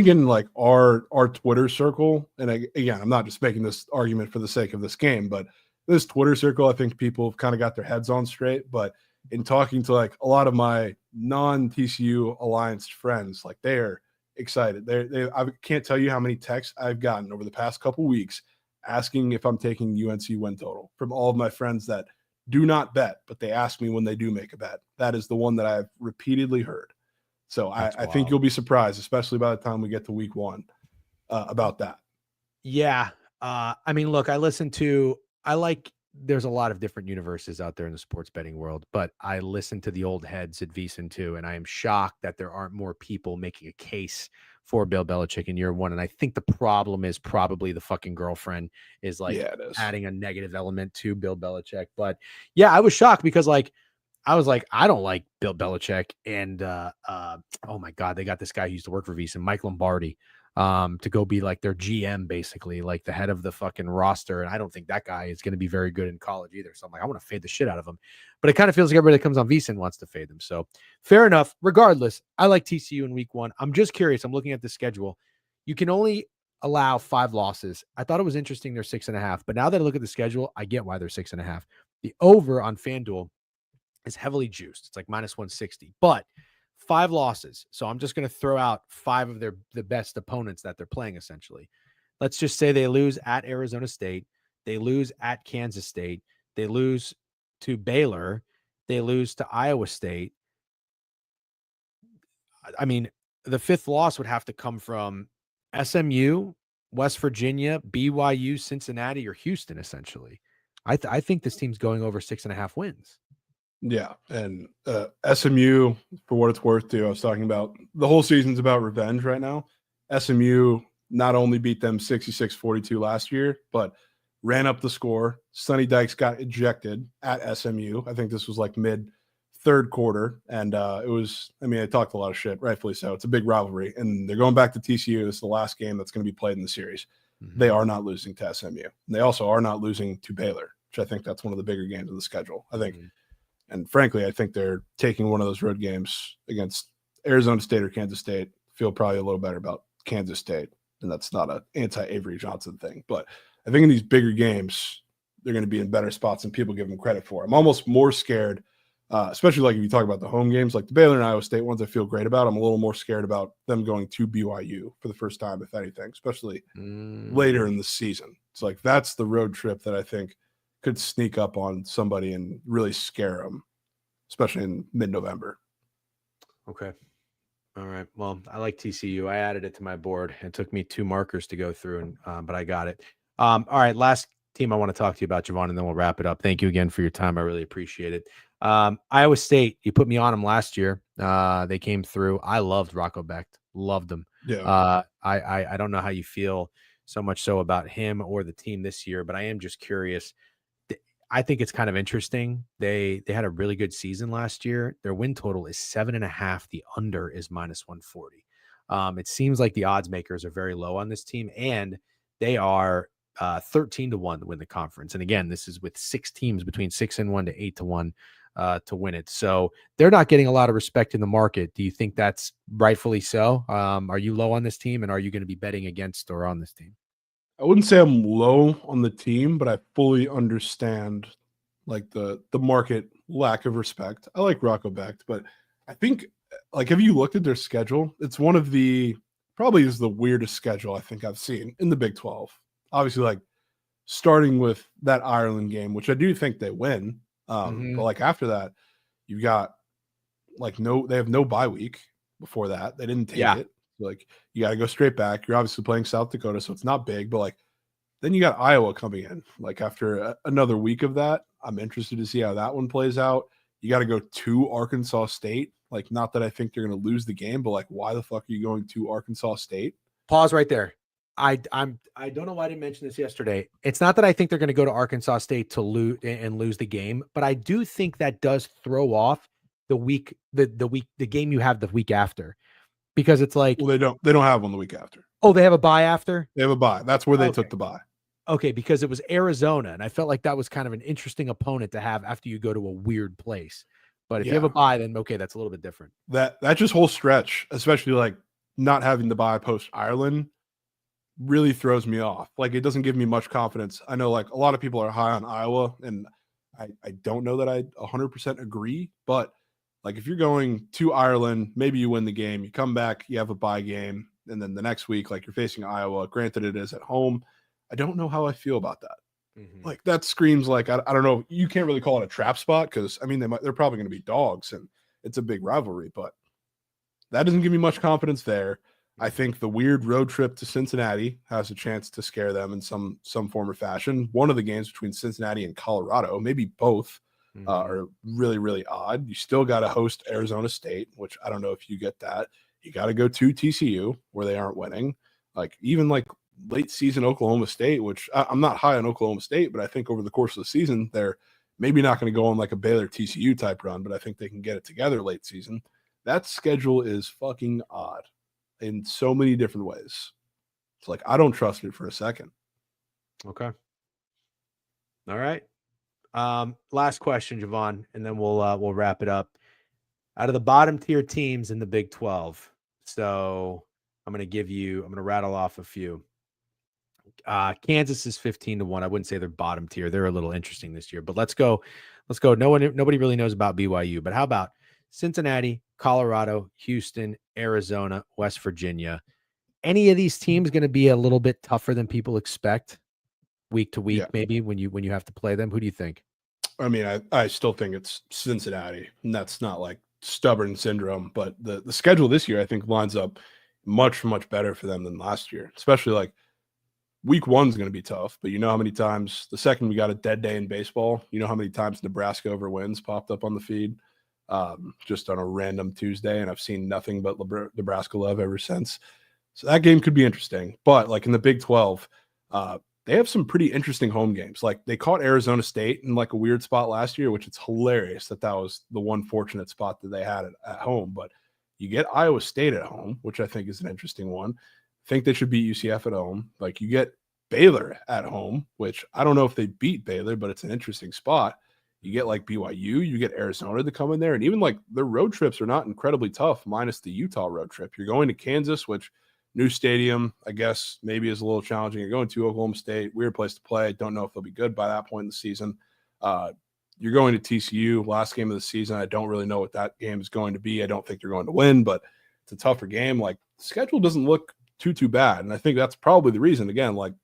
in like our Twitter circle, and again, I'm not just making this argument for the sake of this game, but this Twitter circle, I think people have kind of got their heads on straight. But in talking to like a lot of my non-TCU Alliance friends, like they are excited. I can't tell you how many texts I've gotten over the past couple weeks asking if I'm taking UNC win total from all of my friends that do not bet, but they ask me when they do make a bet. That is the one that I've repeatedly heard. So I think you'll be surprised, especially by the time we get to week 1, about that. Yeah. I mean, look, there's a lot of different universes out there in the sports betting world, but I listen to the old heads at VSiN too, and I am shocked that there aren't more people making a case for Bill Belichick in year 1. And I think the problem is probably the fucking girlfriend is like adding a negative element to Bill Belichick. But yeah, I was shocked because I was like, I don't like Bill Belichick. And oh my God, they got this guy who used to work for VSiN, Mike Lombardi, to go be like their GM, basically, like the head of the fucking roster. And I don't think that guy is going to be very good in college either. So I'm like, I want to fade the shit out of him. But it kind of feels like everybody that comes on VSiN wants to fade them. So fair enough. Regardless, I like TCU in week 1. I'm just curious. I'm looking at the schedule. You can only allow 5 losses. I thought it was interesting they're 6.5. But now that I look at the schedule, I get why they're 6.5. The over on FanDuel is heavily juiced. It's like -160, but 5 losses. So I'm just going to throw out 5 of the best opponents that they're playing essentially. Let's just say they lose at Arizona State, they lose at Kansas State, they lose to Baylor, they lose to Iowa State. I mean, the 5th loss would have to come from SMU, West Virginia, BYU, Cincinnati, or Houston essentially. I think this team's going over 6.5 wins. Yeah, and SMU, for what it's worth, too. I was talking about the whole season's about revenge right now. SMU not only beat them 66-42 last year, but ran up the score. Sonny Dykes got ejected at SMU. I think this was like mid-3rd quarter, and it was, I mean, I talked a lot of shit, rightfully so. It's a big rivalry, and they're going back to TCU. This is the last game that's going to be played in the series. They are not losing to SMU. They also are not losing to Baylor, which I think that's one of the bigger games of the schedule. I think And frankly, I think they're taking one of those road games against Arizona State or Kansas State. Feel probably a little better about Kansas State. And that's not an anti-Avery Johnson thing. But I think in these bigger games, they're going to be in better spots than people give them credit for. I'm almost more scared, especially like if you talk about the home games, like the Baylor and Iowa State ones I feel great about. I'm a little more scared about them going to BYU for the first time, if anything, especially later in the season. It's like that's the road trip that I think could sneak up on somebody and really scare them, especially in mid-November. Okay. All right. Well, I like TCU. I added it to my board. It took me 2 markers to go through, and but I got it. All right. Last team I want to talk to you about, Jovan, and then we'll wrap it up. Thank you again for your time. I really appreciate it. Iowa State, you put me on them last year. They came through. I loved Rocco Becht. Loved them. Yeah. I don't know how you feel so much so about him or the team this year, but I am just curious. I think it's kind of interesting. They had a really good season last year. Their win total is 7.5. The under is -140. It seems like the odds makers are very low on this team, and they are 13-1 to win the conference. And again, this is with 6 teams between 6-1 to 8-1 to win it. So they're not getting a lot of respect in the market. Do you think that's rightfully so? Are you low on this team, and are you going to be betting against or on this team? I wouldn't say I'm low on the team, but I fully understand like the market lack of respect. I like Rocco Becht, but I think like have you looked at their schedule? It's one of the probably is the weirdest schedule I think I've seen in the Big 12. Obviously, like starting with that Ireland game, which I do think they win. But like after that, you've got like they have no bye week before that. They didn't take it. Like you got to go straight back. You're obviously playing South Dakota, so it's not big, but like then you got Iowa coming in. Like after another week of that, I'm interested to see how that one plays out. You got to go to Arkansas State. Like not that I think they're going to lose the game, but like why the fuck are you going to Arkansas State? Pause right there. I don't know why I didn't mention this yesterday. It's not that I think they're going to go to Arkansas State to lose the game, but I do think that does throw off the game you have the week after. Because it's like, well, they don't have one the week after. Oh, they have a bye after? They have a bye. That's where they took the bye. Okay, because it was Arizona, and I felt like that was kind of an interesting opponent to have after you go to a weird place. But if you have a bye, then okay, that's a little bit different. That just whole stretch, especially like not having the bye post Ireland, really throws me off. Like it doesn't give me much confidence. I know like a lot of people are high on Iowa, and I don't know that I 100% agree, but like if you're going to Ireland, maybe you win the game, you come back, you have a bye game, and then the next week, like you're facing Iowa. Granted, it is at home. I don't know how I feel about that. Like that screams like I don't know. You can't really call it a trap spot because I mean they're probably going to be dogs and it's a big rivalry, but that doesn't give me much confidence there. I think the weird road trip to Cincinnati has a chance to scare them in some form or fashion. One of the games between Cincinnati and Colorado, maybe both, are really, really odd. You still got to host Arizona State, which I don't know if you get that. You got to go to TCU where they aren't winning. Like even like late season Oklahoma State, which I'm not high on Oklahoma State, but I think over the course of the season, they're maybe not going to go on like a Baylor TCU type run, but I think they can get it together late season. That schedule is fucking odd in so many different ways. It's like I don't trust it for a second. Okay. All right. Last question, Jovan, and then we'll wrap it up. Out of the bottom tier teams in the Big 12, so I'm going to rattle off a few. Kansas is 15-1. I wouldn't say they're bottom tier. They're a little interesting this year, but let's go. Nobody really knows about BYU, but how about Cincinnati, Colorado, Houston, Arizona, West Virginia? Any of these teams going to be a little bit tougher than people expect week to week, maybe when you have to play them? Who do you think? I mean, I still think it's Cincinnati, and that's not like stubborn syndrome, but the schedule this year I think lines up much, much better for them than last year, especially like week 1's going to be tough, but you know how many times the second we got a dead day in baseball, you know how many times Nebraska over wins popped up on the feed just on a random Tuesday, and I've seen nothing but Nebraska love ever since. So that game could be interesting, but like in the Big 12, they have some pretty interesting home games. Like they caught Arizona State in like a weird spot last year, which it's hilarious that was the one fortunate spot that they had at home. But you get Iowa State at home, which I think is an interesting one. I think they should beat UCF at home. Like you get Baylor at home, which I don't know if they beat Baylor, but it's an interesting spot. You get like BYU, you get Arizona to come in there, and even like their road trips are not incredibly tough, minus the Utah road trip. You're going to Kansas, which new stadium, I guess, maybe is a little challenging. You're going to Oklahoma State, weird place to play. Don't know if they'll be good by that point in the season. You're going to TCU, last game of the season. I don't really know what that game is going to be. I don't think they're going to win, but it's a tougher game. Like, the schedule doesn't look too bad, and I think that's probably the reason. Again, like,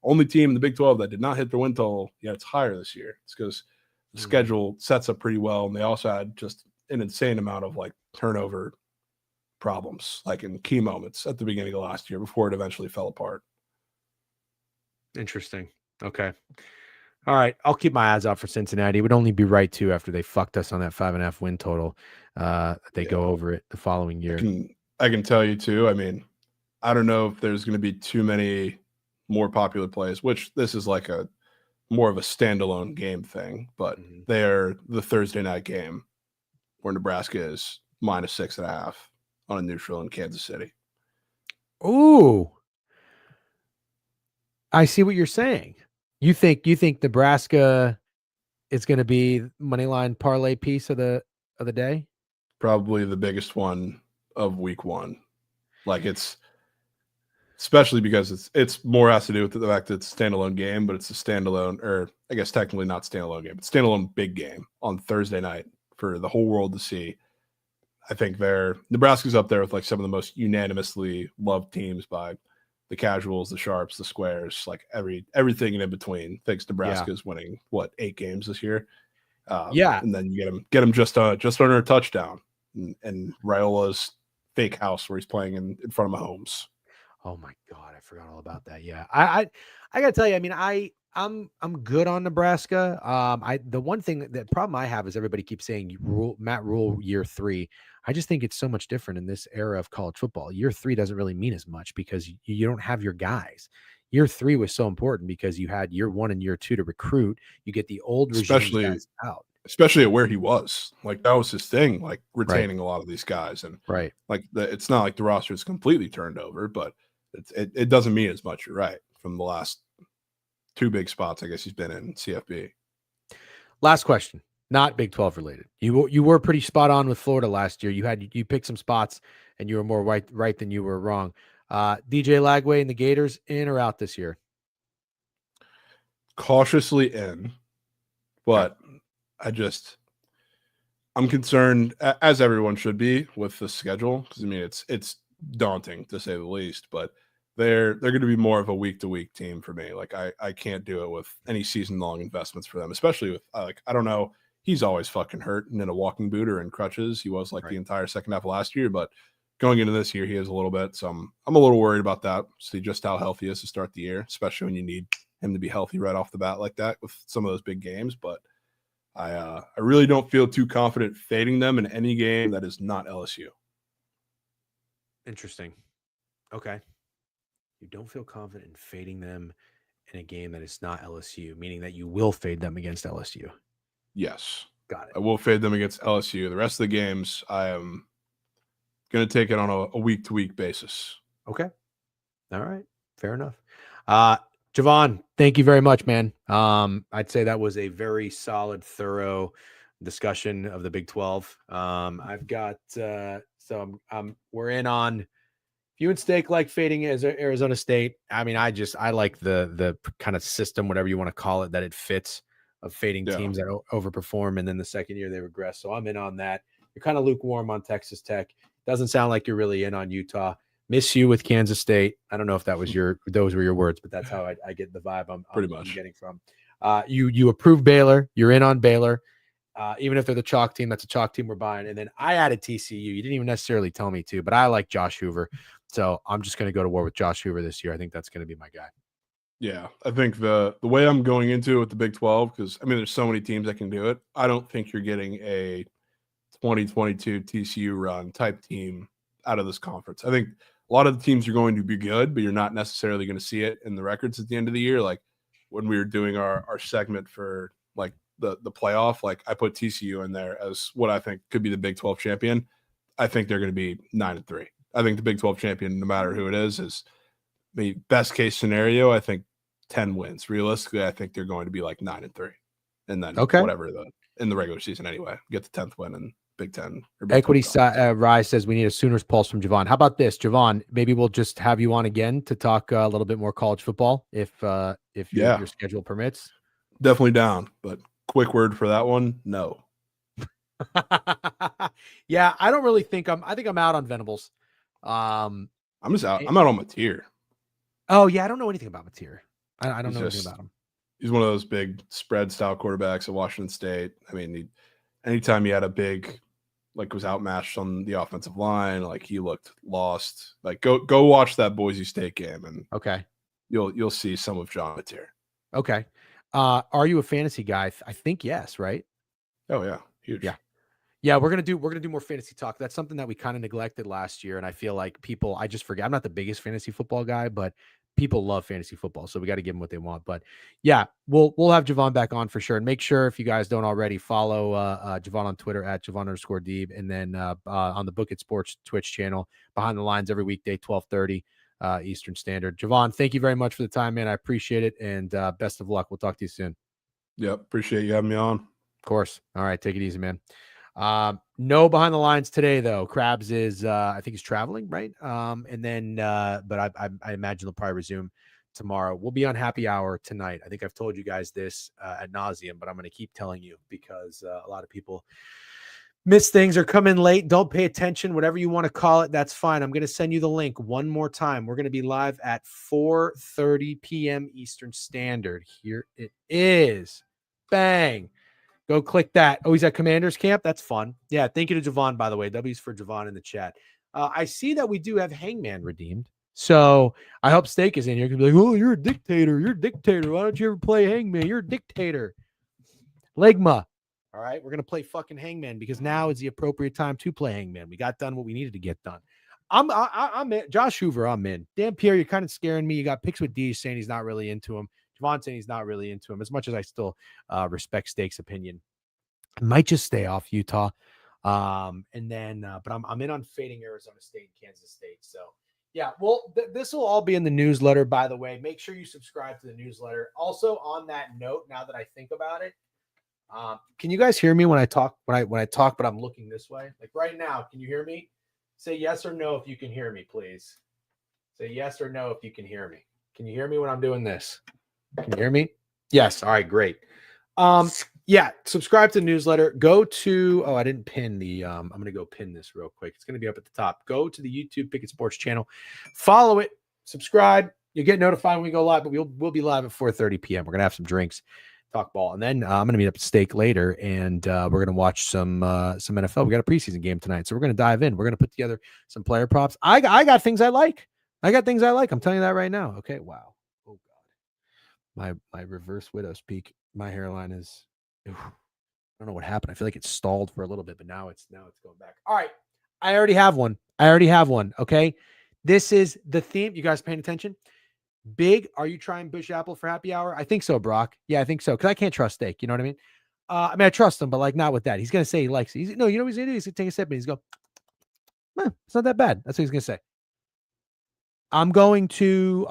only team in the Big 12 that did not hit their win total, it's higher this year. It's because the schedule sets up pretty well, and they also had just an insane amount of like turnover problems, like in key moments at the beginning of last year before it eventually fell apart. Interesting. Okay. All right. I'll keep my eyes out for Cincinnati. It would only be right too after they fucked us on that 5.5 win total. They go over it the following year. I can tell you too. I mean, I don't know if there's going to be too many more popular plays, which this is like a more of a standalone game thing, but they're the Thursday night game where Nebraska is -6.5 on a neutral in Kansas City. Ooh, I see what you're saying. You think Nebraska is going to be money line parlay piece of the day? Probably the biggest one of week one. Like, it's especially because it's more has to do with the fact that it's a standalone game, but it's a standalone, or I guess technically not standalone game, but standalone big game on Thursday night for the whole world to see. I think Nebraska's up there with like some of the most unanimously loved teams by the casuals, the sharps, the squares, like everything in between thinks Nebraska's winning 8 games this year. And then you get them just under a touchdown and Raiola's fake house where he's playing in front of Mahomes. Oh my God, I forgot all about that. Yeah, I gotta tell you, I mean, I'm good on Nebraska. The one thing that problem I have is everybody keeps saying Matt Rule year 3. I just think it's so much different in this era of college football. Year 3 doesn't really mean as much because you don't have your guys. Year 3 was so important because you had year 1 and year 2 to recruit. You get the old regime guys out. Especially at where he was. Like, that was his thing, like retaining a lot of these guys. And like it's not like the roster is completely turned over, but it doesn't mean as much. You're right. From the last 2 big spots, I guess he's been in CFB. Last question, not Big 12 related. You were pretty spot on with Florida last year. You picked some spots and you were more right than you were wrong. DJ Lagway and the Gators, in or out this year? Cautiously in, but I'm concerned, as everyone should be, with the schedule, because I mean it's daunting to say the least, but they're going to be more of a week-to-week team for me. Like, I can't do it with any season-long investments for them, especially with I don't know, he's always fucking hurt and in a walking boot or in crutches. He was the entire second half of last year, but going into this year he is a little bit. So I'm a little worried about that. See just how healthy he is to start the year, especially when you need him to be healthy right off the bat like that with some of those big games. But I really don't feel too confident fading them in any game that is not LSU. Interesting. Okay. You don't feel confident in fading them in a game that is not LSU, meaning that you will fade them against LSU. Yes. Got it. I will fade them against LSU. The rest of the games, I am going to take it on a week-to-week basis. Okay. All right. Fair enough. Jovan, thank you very much, man. I'd say that was a very solid, thorough discussion of the Big 12. I've got we're in on. If you and Steak like fading as Arizona State, I mean, I like the kind of system, whatever you want to call it, that it fits, of fading teams that overperform and then the second year they regress. So I'm in on that. You're kind of lukewarm on Texas Tech. Doesn't sound like you're really in on Utah. Miss you with Kansas State. I don't know if those were your words, but that's how I get the vibe I'm getting from. You approve Baylor. You're in on Baylor. Even if they're the chalk team, that's a chalk team we're buying. And then I added TCU. You didn't even necessarily tell me to, but I like Josh Hoover. So I'm just going to go to war with Josh Hoover this year. I think that's going to be my guy. Yeah, I think the way I'm going into it with the Big 12, because, I mean, there's so many teams that can do it. I don't think you're getting a 2022 TCU run type team out of this conference. I think a lot of the teams are going to be good, but you're not necessarily going to see it in the records at the end of the year. Like when we were doing our segment for like the playoff, like I put TCU in there as what I think could be the Big 12 champion. I think they're going to be 9-3. I think the Big 12 champion, no matter who it is the best case scenario. I think 10 wins. Realistically, I think they're going to be like 9-3, and then whatever in the regular season anyway. Get the 10th win in Big Ten or Big Equity 12 Rise says we need a Sooners pulse from Jovan. How about this, Jovan? Maybe we'll just have you on again to talk a little bit more college football if Yeah. your schedule permits. Definitely down, but quick word for that one, no. Yeah, I don't really think I think I'm out on Venables. I'm just out. I'm out on Mateer. Oh yeah, I don't know anything about Mateer. I don't know anything about him. He's one of those big spread style quarterbacks at Washington State. I mean, anytime he had a big, like, was outmatched on the offensive line, like, he looked lost. Like, go watch that Boise State game, and okay, you'll see some of John Mateer. Okay, are you a fantasy guy? I think yes, right? Oh yeah, huge. Yeah, we're gonna do more fantasy talk. That's something that we kind of neglected last year, and I feel like I just forget. I'm not the biggest fantasy football guy, but people love fantasy football, so we got to give them what they want. But yeah, we'll have Jovan back on for sure, and make sure if you guys don't already follow Jovan on Twitter at Jovan_Deeb, and then on the Bookit Sports Twitch channel, Behind the Lines every weekday 12:30 Eastern Standard. Jovan, thank you very much for the time, man. I appreciate it, and best of luck. We'll talk to you soon. Yep, appreciate you having me on. Of course. All right, take it easy, man. No Behind the Lines today, though. Krabs is, I think he's traveling, right? And then, but I imagine they'll probably resume tomorrow. We'll be on happy hour tonight. I think I've told you guys this ad nauseum, but I'm going to keep telling you because a lot of people miss things or come in late. Don't pay attention, whatever you want to call it. That's fine. I'm going to send you the link one more time. We're going to be live at 4:30 p.m. Eastern Standard. Here it is. Bang. Go click that. Oh, he's at Commander's Camp. That's fun. Yeah. Thank you to Jovan, by the way. W's for Jovan in the chat. I see that we do have Hangman redeemed. So I hope Steak is in here. Can be like, oh, you're a dictator. You're a dictator. Why don't you ever play Hangman? You're a dictator. Legma. All right. We're going to play fucking Hangman because now is the appropriate time to play Hangman. We got done what we needed to get done. I'm in. Josh Hoover, I'm in. Dan Pierre, you're kind of scaring me. You got picks with D saying he's not really into him. Javon saying he's not really into him. As much as I still respect Steak's opinion, I might just stay off Utah. And then, but I'm in on fading Arizona State and Kansas State. So yeah, well, this will all be in the newsletter, by the way. Make sure you subscribe to the newsletter. Also, on that note, now that I think about it, can you guys hear me when I talk? When I talk, but I'm looking this way. Like right now, can you hear me? Say yes or no if you can hear me, please. Say yes or no if you can hear me. Can you hear me when I'm doing this? Can you hear me? Yes. All right, great. Yeah, subscribe to the newsletter. Go to, I didn't pin the, I'm going to go pin this real quick. It's going to be up at the top. Go to the YouTube Bookit Sports channel. Follow it. Subscribe. You'll get notified when we go live, but we'll be live at 4:30 p.m. We're going to have some drinks, talk ball. And then I'm going to meet up at Steak later, and we're going to watch some NFL. We got a preseason game tonight, so we're going to dive in. We're going to put together some player props. I got things I like. I'm telling you that right now. Okay, wow. Oh God, my reverse widow's peak. My hairline is. I don't know what happened. I feel like it stalled for a little bit, but now it's going back. All right, I already have one. Okay, this is the theme. You guys paying attention? Big, are you trying Bush Apple for happy hour? I think so, Brock. Yeah, I think so. Because I can't trust Steak. You know what I mean? I trust him, but like not with that. He's gonna say he likes it. You know what he's gonna do? He's gonna take a sip and he's go, it's not that bad. That's what he's gonna say. I'm going to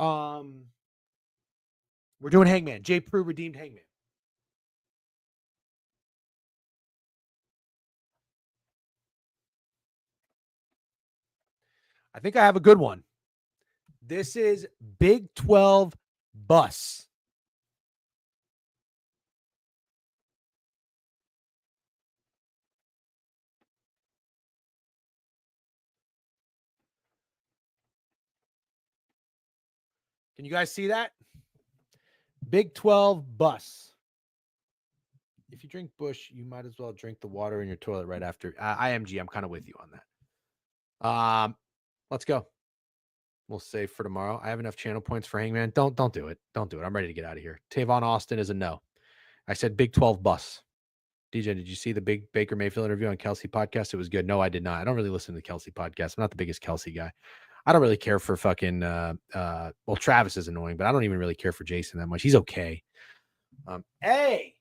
we're doing Hangman. J. Prue redeemed Hangman. I think I have a good one. This is Big 12 bus. Can you guys see that? Big 12 bus. If you drink Bush, you might as well drink the water in your toilet right after. IMG, I'm kind of with you on that. Let's go. We'll save for tomorrow. I have enough channel points for Hangman. Don't do it. Don't do it. I'm ready to get out of here. Tavon Austin is a no. I said Big 12 bus. DJ, did you see the big Baker Mayfield interview on Kelsey podcast? It was good. No, I did not. I don't really listen to the Kelsey podcast. I'm not the biggest Kelsey guy. I don't really care for fucking well, Travis is annoying, but I don't even really care for Jason that much. He's okay. A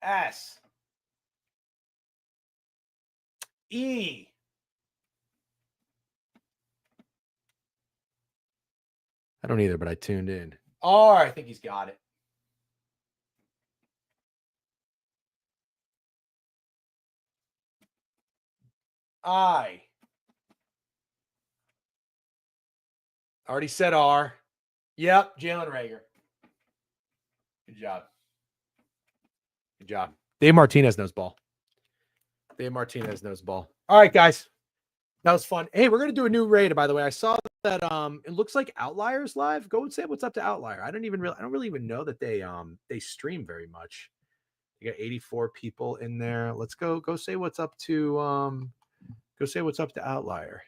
S E I don't either, but I tuned in. Oh, I think he's got it. I already said R. Yep, Jalen Rager. Good job. Good job. Dave Martinez knows ball. Dave Martinez knows ball. All right, guys. That was fun. Hey, we're gonna do a new raid, by the way. I saw that it looks like Outliers live. Go and say what's up to Outlier. I don't really even know that they stream very much. You got 84 people in there. Let's go say what's up to Outlier.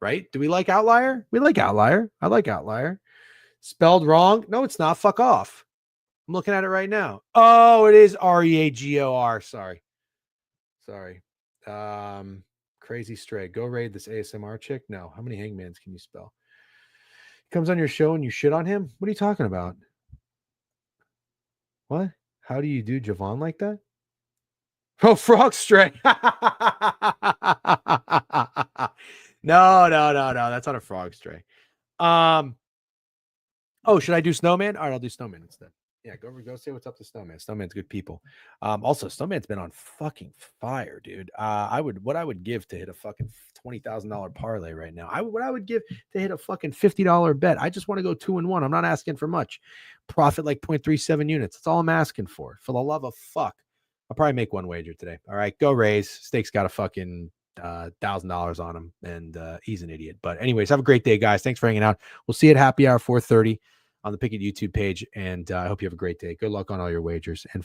Right? Do we like Outlier? We like Outlier. I like Outlier. Spelled wrong? No, it's not. Fuck off. I'm looking at it right now. Oh, it is REAGOR. Sorry. Crazy Stray. Go raid this ASMR chick. No. How many hangmans can you spell? He comes on your show and you shit on him? What are you talking about? What? How do you do Jovan like that? Oh, Frog Stray. No. That's not a Frog Stray. Oh, should I do Snowman? All right, I'll do Snowman instead. Yeah, go say what's up to Snowman. Snowman's good people. Also, Snowman's been on fucking fire, dude. What I would give to hit a fucking $20,000 parlay right now. What I would give to hit a fucking $50 bet. I just want to go 2-1. I'm not asking for much. Profit like 0.37 units. That's all I'm asking for. For the love of fuck. I'll probably make one wager today. All right, go Rays. Steak's got a fucking $1,000 on him, and he's an idiot. But anyways, have a great day, guys. Thanks for hanging out. We'll see you at happy hour 4:30 on the Pickett YouTube page, and I hope you have a great day. Good luck on all your wagers. And